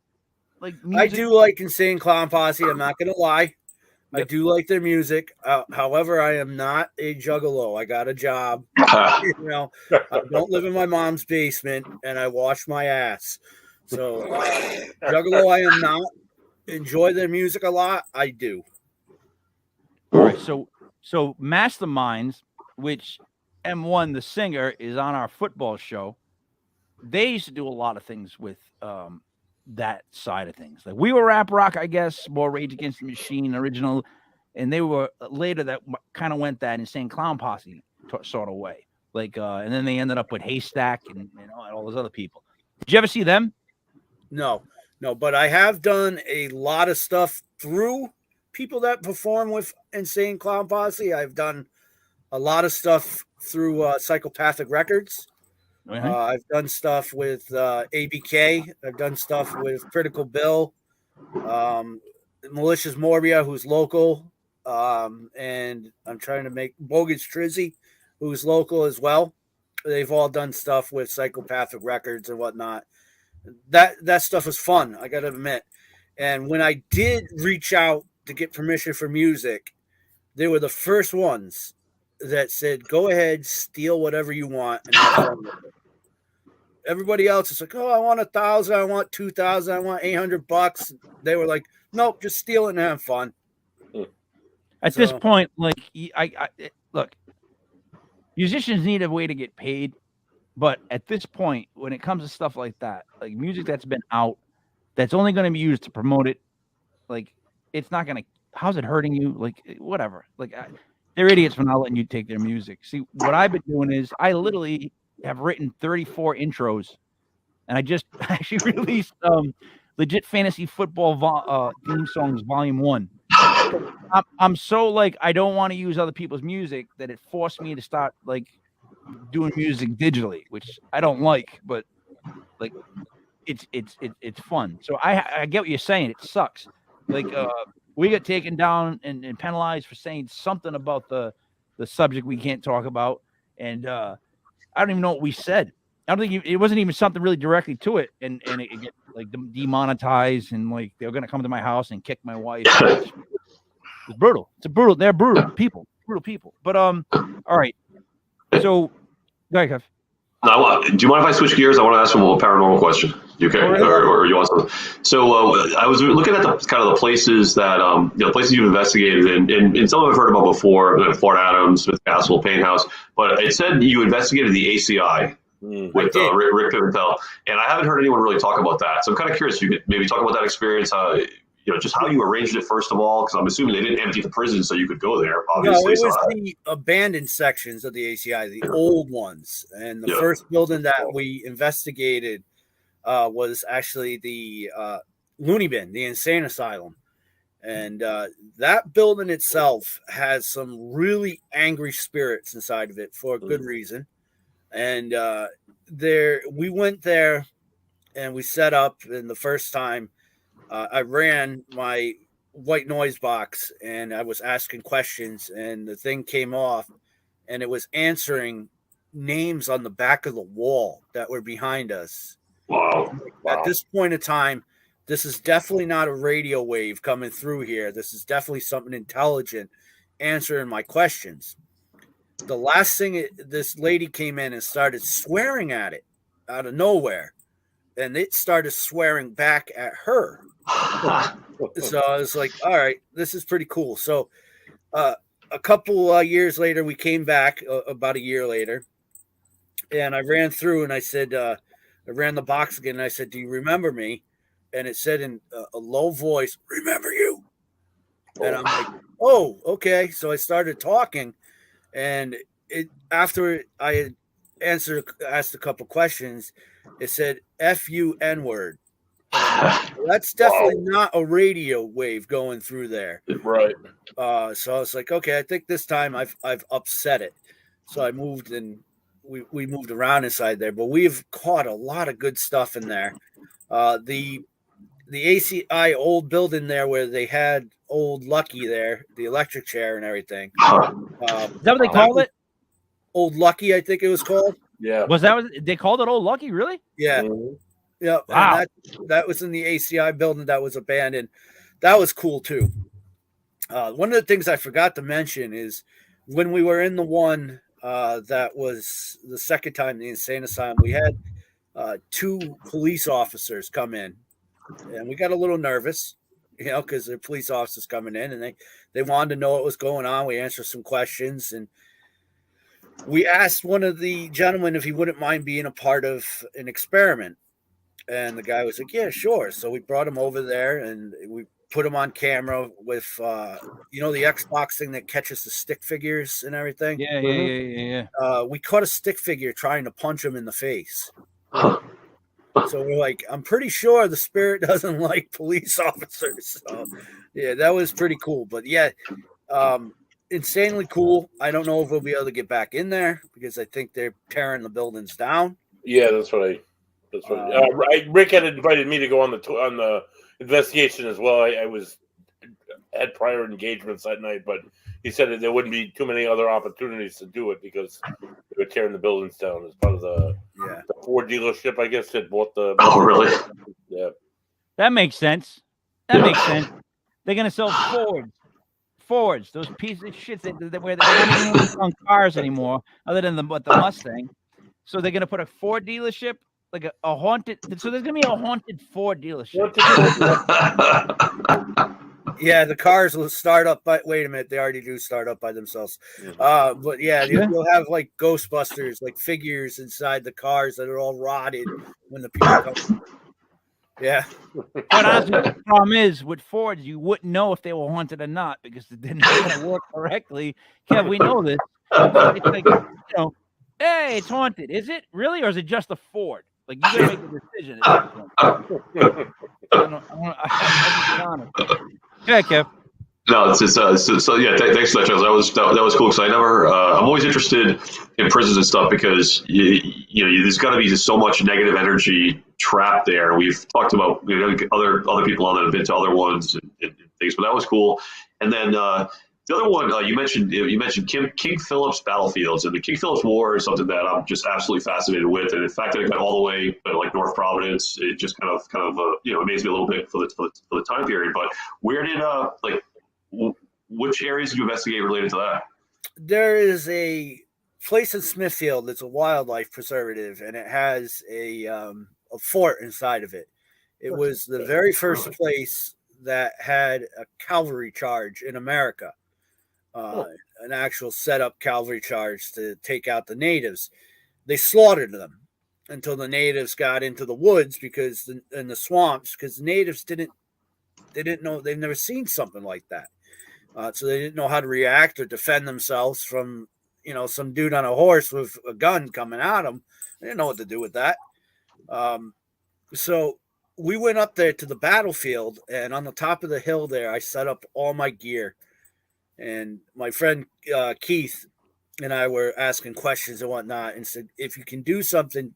like music? I do like Insane Clown Posse. I'm not gonna lie. I do like their music. However, I am not a juggalo. I got a job. I don't live in my mom's basement, and I wash my ass. So juggalo, I am not. Enjoy their music a lot. I do. All right. So Masterminds, which M1, the singer, is on our football show. They used to do a lot of things with that side of things. Like we were rap rock, I guess, more Rage Against the Machine original, and they were later that kind of went that Insane Clown Posse sort of way. Like, and then they ended up with Haystack and all those other people. Did you ever see them? No, but I have done a lot of stuff through people that perform with Insane Clown Posse. I've done a lot of stuff through Psychopathic Records. I've done stuff with ABK. I've done stuff with Critical Bill, Malicious Morbia, who's local, and I'm trying to make Bogus Trizzy, who's local as well. They've all done stuff with Psychopathic Records and whatnot. That stuff was fun, I gotta admit. And when I did reach out to get permission for music, they were the first ones that said, "Go ahead, steal whatever you want and have fun with it." everybody else is like, oh, I want 1,000, I want 2,000, I want $800. They were like, nope, just steal it and have fun. At this point, like look, musicians need a way to get paid, but at this point, when it comes to stuff like that, like music that's been out, that's only going to be used to promote it, like it's not going to. How's it hurting you? Like whatever. Like they're idiots for not letting you take their music. See, what I've been doing is I literally have written 34 intros, and I just actually released Legit Fantasy Football theme songs Volume 1. I'm so like I don't want to use other people's music that it forced me to start like doing music digitally, which I don't like, but like it's fun. So I get what you're saying. It sucks. Like we got taken down and penalized for saying something about the subject we can't talk about, and I don't even know what we said. I don't think it wasn't even something really directly to it, and it get like demonetized, and like they were gonna come to my house and kick my wife. It's brutal. They're brutal people. But all right. So, go ahead, Kev. No, do you mind if I switch gears? I want to ask him a paranormal question. You okay? Or you want something? So I was looking at the kind of the places that places you've investigated, and some I've heard about before, like Fort Adams, Smith Castle, Payne House. But it said you investigated the ACI with Rick Pimentel, and I haven't heard anyone really talk about that. So I'm kind of curious. You could maybe talk about that experience. Just how you arranged it, first of all, because I'm assuming they didn't empty the prison so you could go there, obviously. No, it was the abandoned sections of the ACI, the old ones. And the first building that we investigated was actually the Looney Bin, the insane asylum. And that building itself has some really angry spirits inside of it for a good reason. And we went there and we set up, and the first time, I ran my white noise box and I was asking questions, and the thing came off and it was answering names on the back of the wall that were behind us. Wow. At this point in time, this is definitely not a radio wave coming through here. This is definitely something intelligent answering my questions. The last thing, this lady came in and started swearing at it out of nowhere, and it started swearing back at her. So I was like, all right, this is pretty cool. So a couple years later, we came back about a year later, and I ran through and I said, I ran the box again. And I said, do you remember me? And it said in a low voice, remember you. And I'm like, oh, okay. So I started talking, and after I had asked a couple questions, it said FUN word. That's definitely not a radio wave going through there. Right. So I was like, okay, I think this time I've upset it. So I moved, and we moved around inside there, but we've caught a lot of good stuff in there. The ACI old building there where they had old Lucky there, the electric chair and everything. Is that what they called it? Old Lucky, I think it was called. Yeah. Was that what they called it? Old Lucky, really? Yeah. Mm-hmm. Yeah. Wow. That was in the ACI building that was abandoned. That was cool too. One of the things I forgot to mention is when we were in the one that was the second time in the insane asylum, we had 2 police officers come in, and we got a little nervous, because they're police officers coming in, and they wanted to know what was going on. We answered some questions, and we asked one of the gentlemen if he wouldn't mind being a part of an experiment. And the guy was like, yeah, sure. So we brought him over there, and we put him on camera with, the Xbox thing that catches the stick figures and everything. Yeah. We caught a stick figure trying to punch him in the face. So we're like, I'm pretty sure the spirit doesn't like police officers. So, yeah, that was pretty cool. But yeah, insanely cool. I don't know if we'll be able to get back in there because I think they're tearing the buildings down. Yeah, that's right. Rick had invited me to go on the investigation as well. I had prior engagements that night, but he said that there wouldn't be too many other opportunities to do it because they were tearing the buildings down as part of the Ford dealership, I guess, that bought the. Oh, really? Yeah. That makes sense. Makes sense. They're gonna sell Fords, those pieces of shit that where they don't even on cars anymore, other than the Mustang. So they're gonna put a Ford dealership like a haunted. So there's gonna be a haunted Ford dealership. Yeah, the cars will start up. But wait a minute, they already do start up by themselves. But yeah, you'll have like Ghostbusters, like figures inside the cars that are all rotted when the people come. Yeah. But honestly, the problem is with Fords, you wouldn't know if they were haunted or not because they're not going to work correctly. Kev, we know this. It's like, hey, it's haunted. Is it really, or is it just a Ford? Like, you got to make a decision at that point. I'm honest. Yeah, Kev. No, it's so yeah. Thanks for that, Charles. That was cool because I'm always interested in prisons and stuff because there's got to be so much negative energy trapped there. We've talked about other people on that have been to other ones and things, but that was cool. And then the other one you mentioned King Philip's battlefields, and the King Philip's War is something that I'm just absolutely fascinated with. And in fact, that it got all the way to like North Providence, it just kind of amazed me a little bit for the time period. But where did which areas did you investigate related to that? There is a place in Smithfield that's a wildlife preservative, and it has a fort inside of it. It was the very first place that had a cavalry charge in America, an actual set-up cavalry charge to take out the natives. They slaughtered them until the natives got into the woods in the swamps because the natives didn't know, they've never seen something like that. So they didn't know how to react or defend themselves from, some dude on a horse with a gun coming at them. They didn't know what to do with that. So we went up there to the battlefield, and on the top of the hill there, I set up all my gear. And my friend Keith and I were asking questions and whatnot and said, if you can do something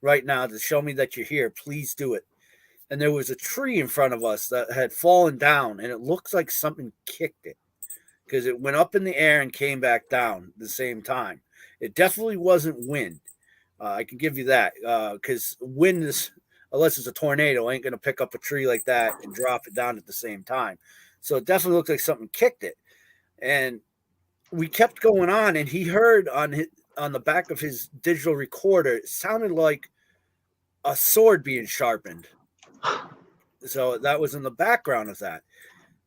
right now to show me that you're here, please do it. And there was a tree in front of us that had fallen down, and it looks like something kicked it because it went up in the air and came back down at the same time. It definitely wasn't wind. I can give you that because wind is, unless it's a tornado, ain't going to pick up a tree like that and drop it down at the same time. So it definitely looked like something kicked it. And we kept going on, and he heard on the back of his digital recorder, it sounded like a sword being sharpened. So that was in the background of that.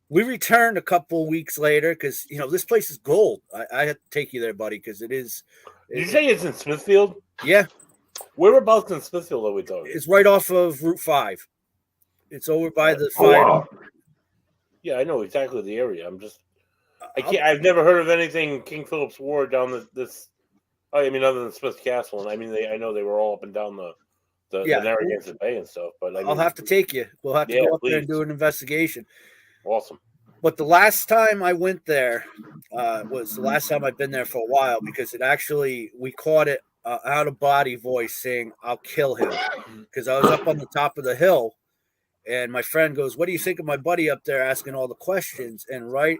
We returned a couple weeks later because, this place is gold. I had to take you there, buddy, because it is. Did you say it's in Smithfield? Yeah. Whereabouts in Smithfield are we talking? It's right off of Route 5. It's over by the Oh, wow. Yeah, I know exactly the area. I've never heard of anything King Philip's War down this. Other than Smith Castle, and I know they were all up and down the Narragansett Bay and stuff. But I'll have to take you. We'll have to go up there and do an investigation. Awesome. But the last time I went there was the last time I've been there for a while because we caught it out of body voice saying, "I'll kill him," because I was up on the top of the hill, and my friend goes, "What do you think of my buddy up there asking all the questions?" And right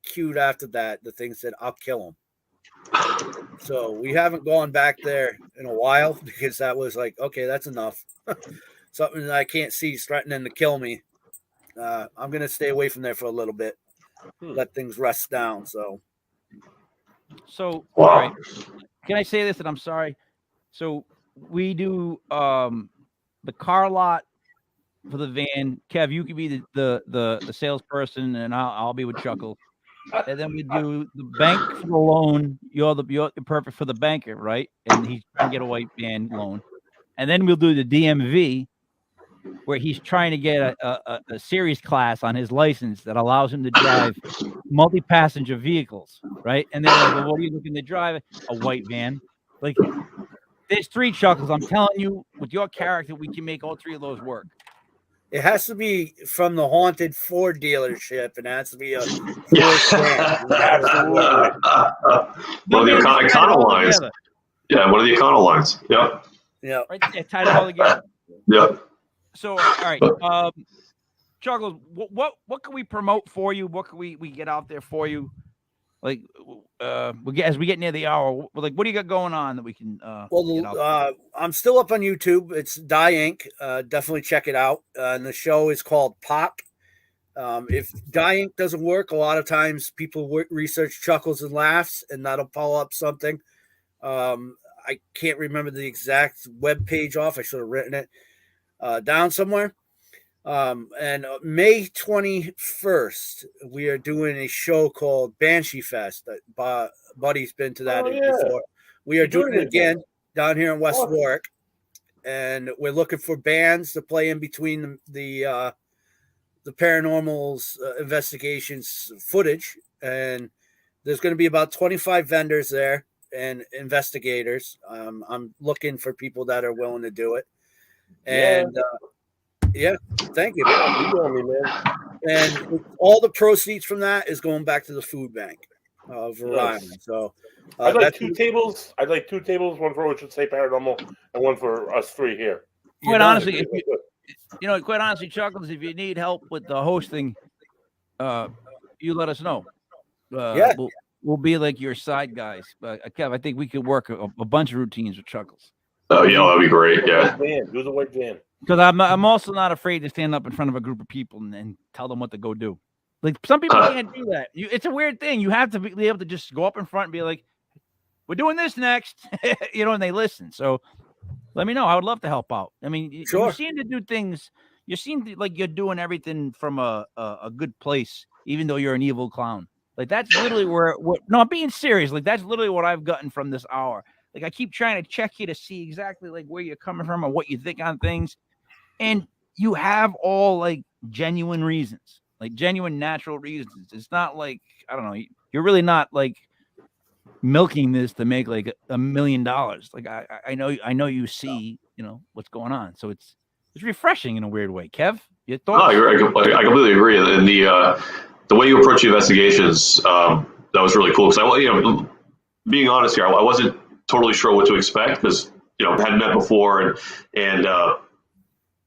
cued after that, the thing said, "I'll kill him." So we haven't gone back there in a while because that was like, okay, that's enough. Something that I can't see is threatening to kill me. I'm going to stay away from there for a little bit, let things rest down. So, wow. All right. Can I say this? And I'm sorry. So we do the car lot for the van. Kev, you could be the salesperson, and I'll be with Chuckle. And then we do the bank for the loan. You're perfect for the banker, right? And he's trying to get a white van loan. And then we'll do the DMV, where he's trying to get a series class on his license that allows him to drive multi-passenger vehicles, right? And then like, well, what are you looking to drive? A white van. Like, there's 3 Chuckles. I'm telling you, with your character, we can make all 3 of those work. it has to be from the haunted Ford dealership, and it has to be a Ford Absolutely. One of the Econo lines. Together. Yeah, one of the Econo lines. Yep. Yeah. Right there, tied it all together. Yep. So, all right, Chuckles, what can we promote for you? What can we get out there for you? Like, as we get near the hour, what do you got going on that we can? I'm still up on YouTube. It's Die Inc. Definitely check it out. And the show is called Pop. If Die Inc. doesn't work, a lot of times people research Chuckles and Laughs, and that'll pull up something. I can't remember the exact web page off. I should have written it down somewhere. And May 21st, we are doing a show called Banshee Fest. That Buddy's been to that before. We are doing it again down here in West Warwick, and we're looking for bands to play in between the paranormal's investigations footage. And there's going to be about 25 vendors there and investigators. I'm looking for people that are willing to do it. And yeah, thank you. And all the proceeds from that is going back to the food bank of Rhode Island. So I'd like two tables. I'd like two tables, one for what should say paranormal and one for us three here. Quite honestly, quite honestly, Chuckles, if you need help with the hosting, you let us know. We'll be like your side guys. Kev, I think we could work a bunch of routines with Chuckles. Oh yeah, that'd be great. Yeah, do the white van. Because I'm also not afraid to stand up in front of a group of people and tell them what to go do. Like some people can't do that. It's a weird thing. You have to be able to just go up in front and be like, "We're doing this next," and they listen. So let me know. I would love to help out. I mean, you seem to do things. You seem like you're doing everything from a good place, even though you're an evil clown. Like that's literally no, I'm being serious. Like that's literally what I've gotten from this hour. Like I keep trying to check you to see exactly like where you're coming from and what you think on things. And you have all like genuine reasons, like genuine natural reasons. It's not like, I don't know, you're really not like milking this to make like $1 million. Like I know you see, what's going on. So it's refreshing in a weird way. Kev, your thoughts? No, I completely agree. And the way you approach the investigations, that was really cool. Because being honest here, I wasn't totally sure what to expect because hadn't met before and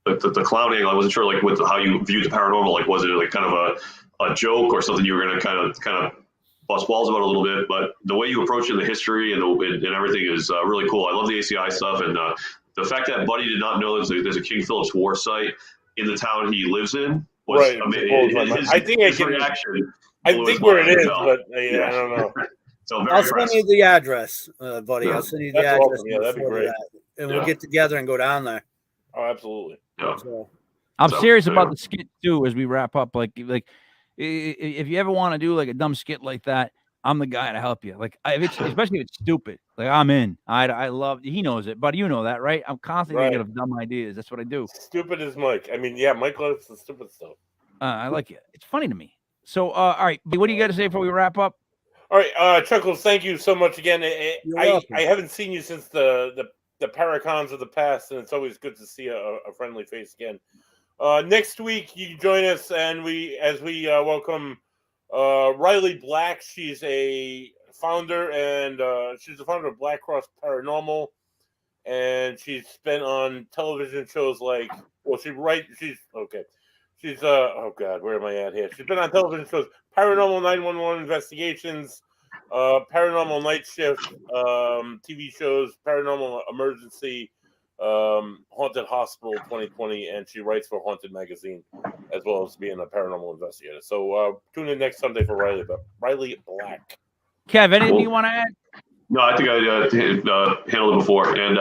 the clown angle, I wasn't sure like with how you viewed the paranormal. Like was it like kind of a joke or something you were going to kind of bust balls about a little bit? But the way you approach it, the history and everything is really cool. I love the ACI stuff and the fact that Buddy did not know there's a King Philip's War site in the town he lives in. Was amazing. I think his reaction. I think where it is, but I don't know. So I'll send you the address, buddy. Yeah. I'll send you the address. Awesome. Yeah, that'd be great. And we'll get together and go down there. Oh, absolutely. Yeah. So, I'm serious about the skit too. As we wrap up, like if you ever want to do like a dumb skit like that, I'm the guy to help you. Like especially if it's stupid, like I'm in. I love. He knows it, but you know that, right? I'm constantly thinking of dumb ideas. That's what I do. Stupid as Mike. I mean, yeah, Mike loves the stupid stuff. I like it. It's funny to me. So, all right, what do you got to say before we wrap up? All right, Chuckles, thank you so much again. I haven't seen you since the Paracons of the past, and it's always good to see a friendly face again. Next week, you join us, and we welcome Riley Black. She's a founder, and she's the founder of Black Cross Paranormal, and she's been on television shows like, She's oh God, where am I at here? She's been on television shows, Paranormal 911 Investigations, Paranormal Night Shift, TV shows, Paranormal Emergency, Haunted Hospital 2020, and she writes for Haunted Magazine, as well as being a paranormal investigator. So tune in next Sunday for Riley Black. Kev, anything you want to add? No, I think I handled it before, and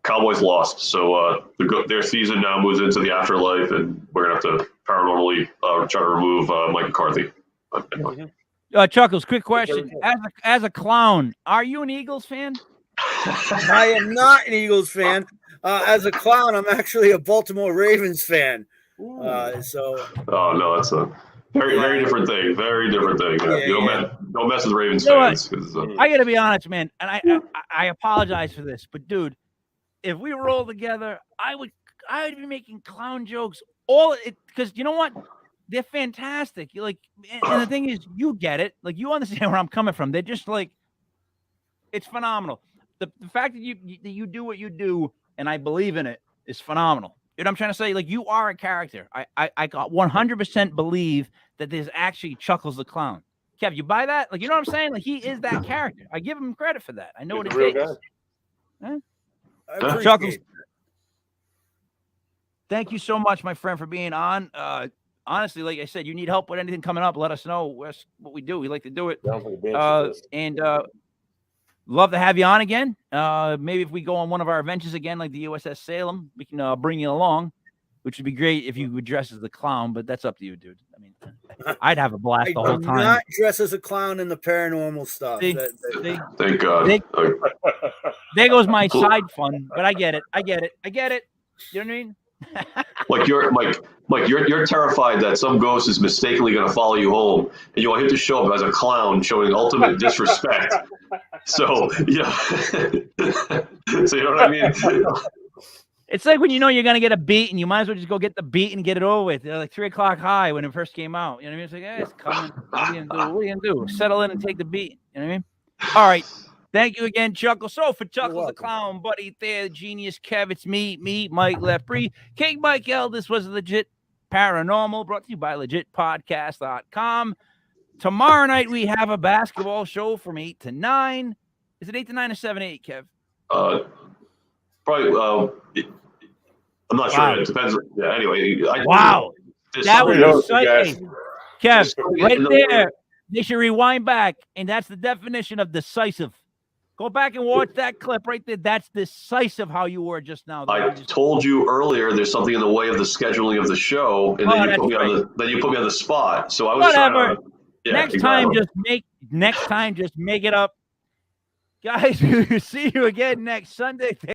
Cowboys lost, so their season now moves into the afterlife, and we're gonna have to paranormally try to remove Mike McCarthy. Chuckles, quick question: as a clown, are you an Eagles fan? I am not an Eagles fan. As a clown, I'm actually a Baltimore Ravens fan. So. Oh no, that's a very different thing. Very different thing. Don't mess with Ravens fans. I got to be honest, man, and I apologize for this, but dude. If we roll together, I would be making clown jokes because you know what? They're fantastic. You're like, and the thing is, you get it. Like you understand where I'm coming from. They're just like, it's phenomenal. The fact that you do what you do, and I believe in it, is phenomenal. You know what I'm trying to say? Like you are a character. I got 100% believe that there's actually Chuckles the clown. Kev, you buy that? Like you know what I'm saying? Like he is that character. I give him credit for that. I know what it takes. Huh? Chuckles, thank you so much, my friend, for being on. Honestly, like I said, you need help with anything coming up, let us know. That's what we do. We like to do it. love to have you on again. Maybe if we go on one of our adventures again, like the USS Salem, we can bring you along, which would be great if you would dress as the clown. But that's up to you, dude. I mean, I'd have a blast the whole time. Not dress as a clown in the paranormal stuff. See, Thank God. there goes my side fun. But I get it. You know what I mean? Like you're terrified that some ghost is mistakenly going to follow you home, and you want him to show up as a clown, showing ultimate disrespect. So yeah, so you know what I mean. It's like when you know you're gonna get a beat, and you might as well just go get the beat and get it over with. They're like 3 o'clock high when it first came out. You know what I mean? It's like, hey, it's coming. What are you gonna do? Settle in and take the beat. You know what I mean? All right. Thank you again, Chuckle. So for Chuckles the Clown, Buddy there, Genius Kev, it's me, Mike Lepre. King Mike L. This was Legit Paranormal, brought to you by legitpodcast.com. Tomorrow night we have a basketball show from 8 to 9. Is it 8 to 9 or 7 to 8, Kev? Probably. I'm not sure. It depends. Yeah. Anyway. Wow. That was exciting. Kev, right there. They should rewind back, and that's the definition of decisive. Go back and watch that clip right there. That's decisive how you were just now. I told you earlier there's something in the way of the scheduling of the show, and then you put me on the spot. So I was whatever. Trying to, yeah, next time, just make it up. Guys, we'll see you again next Sunday.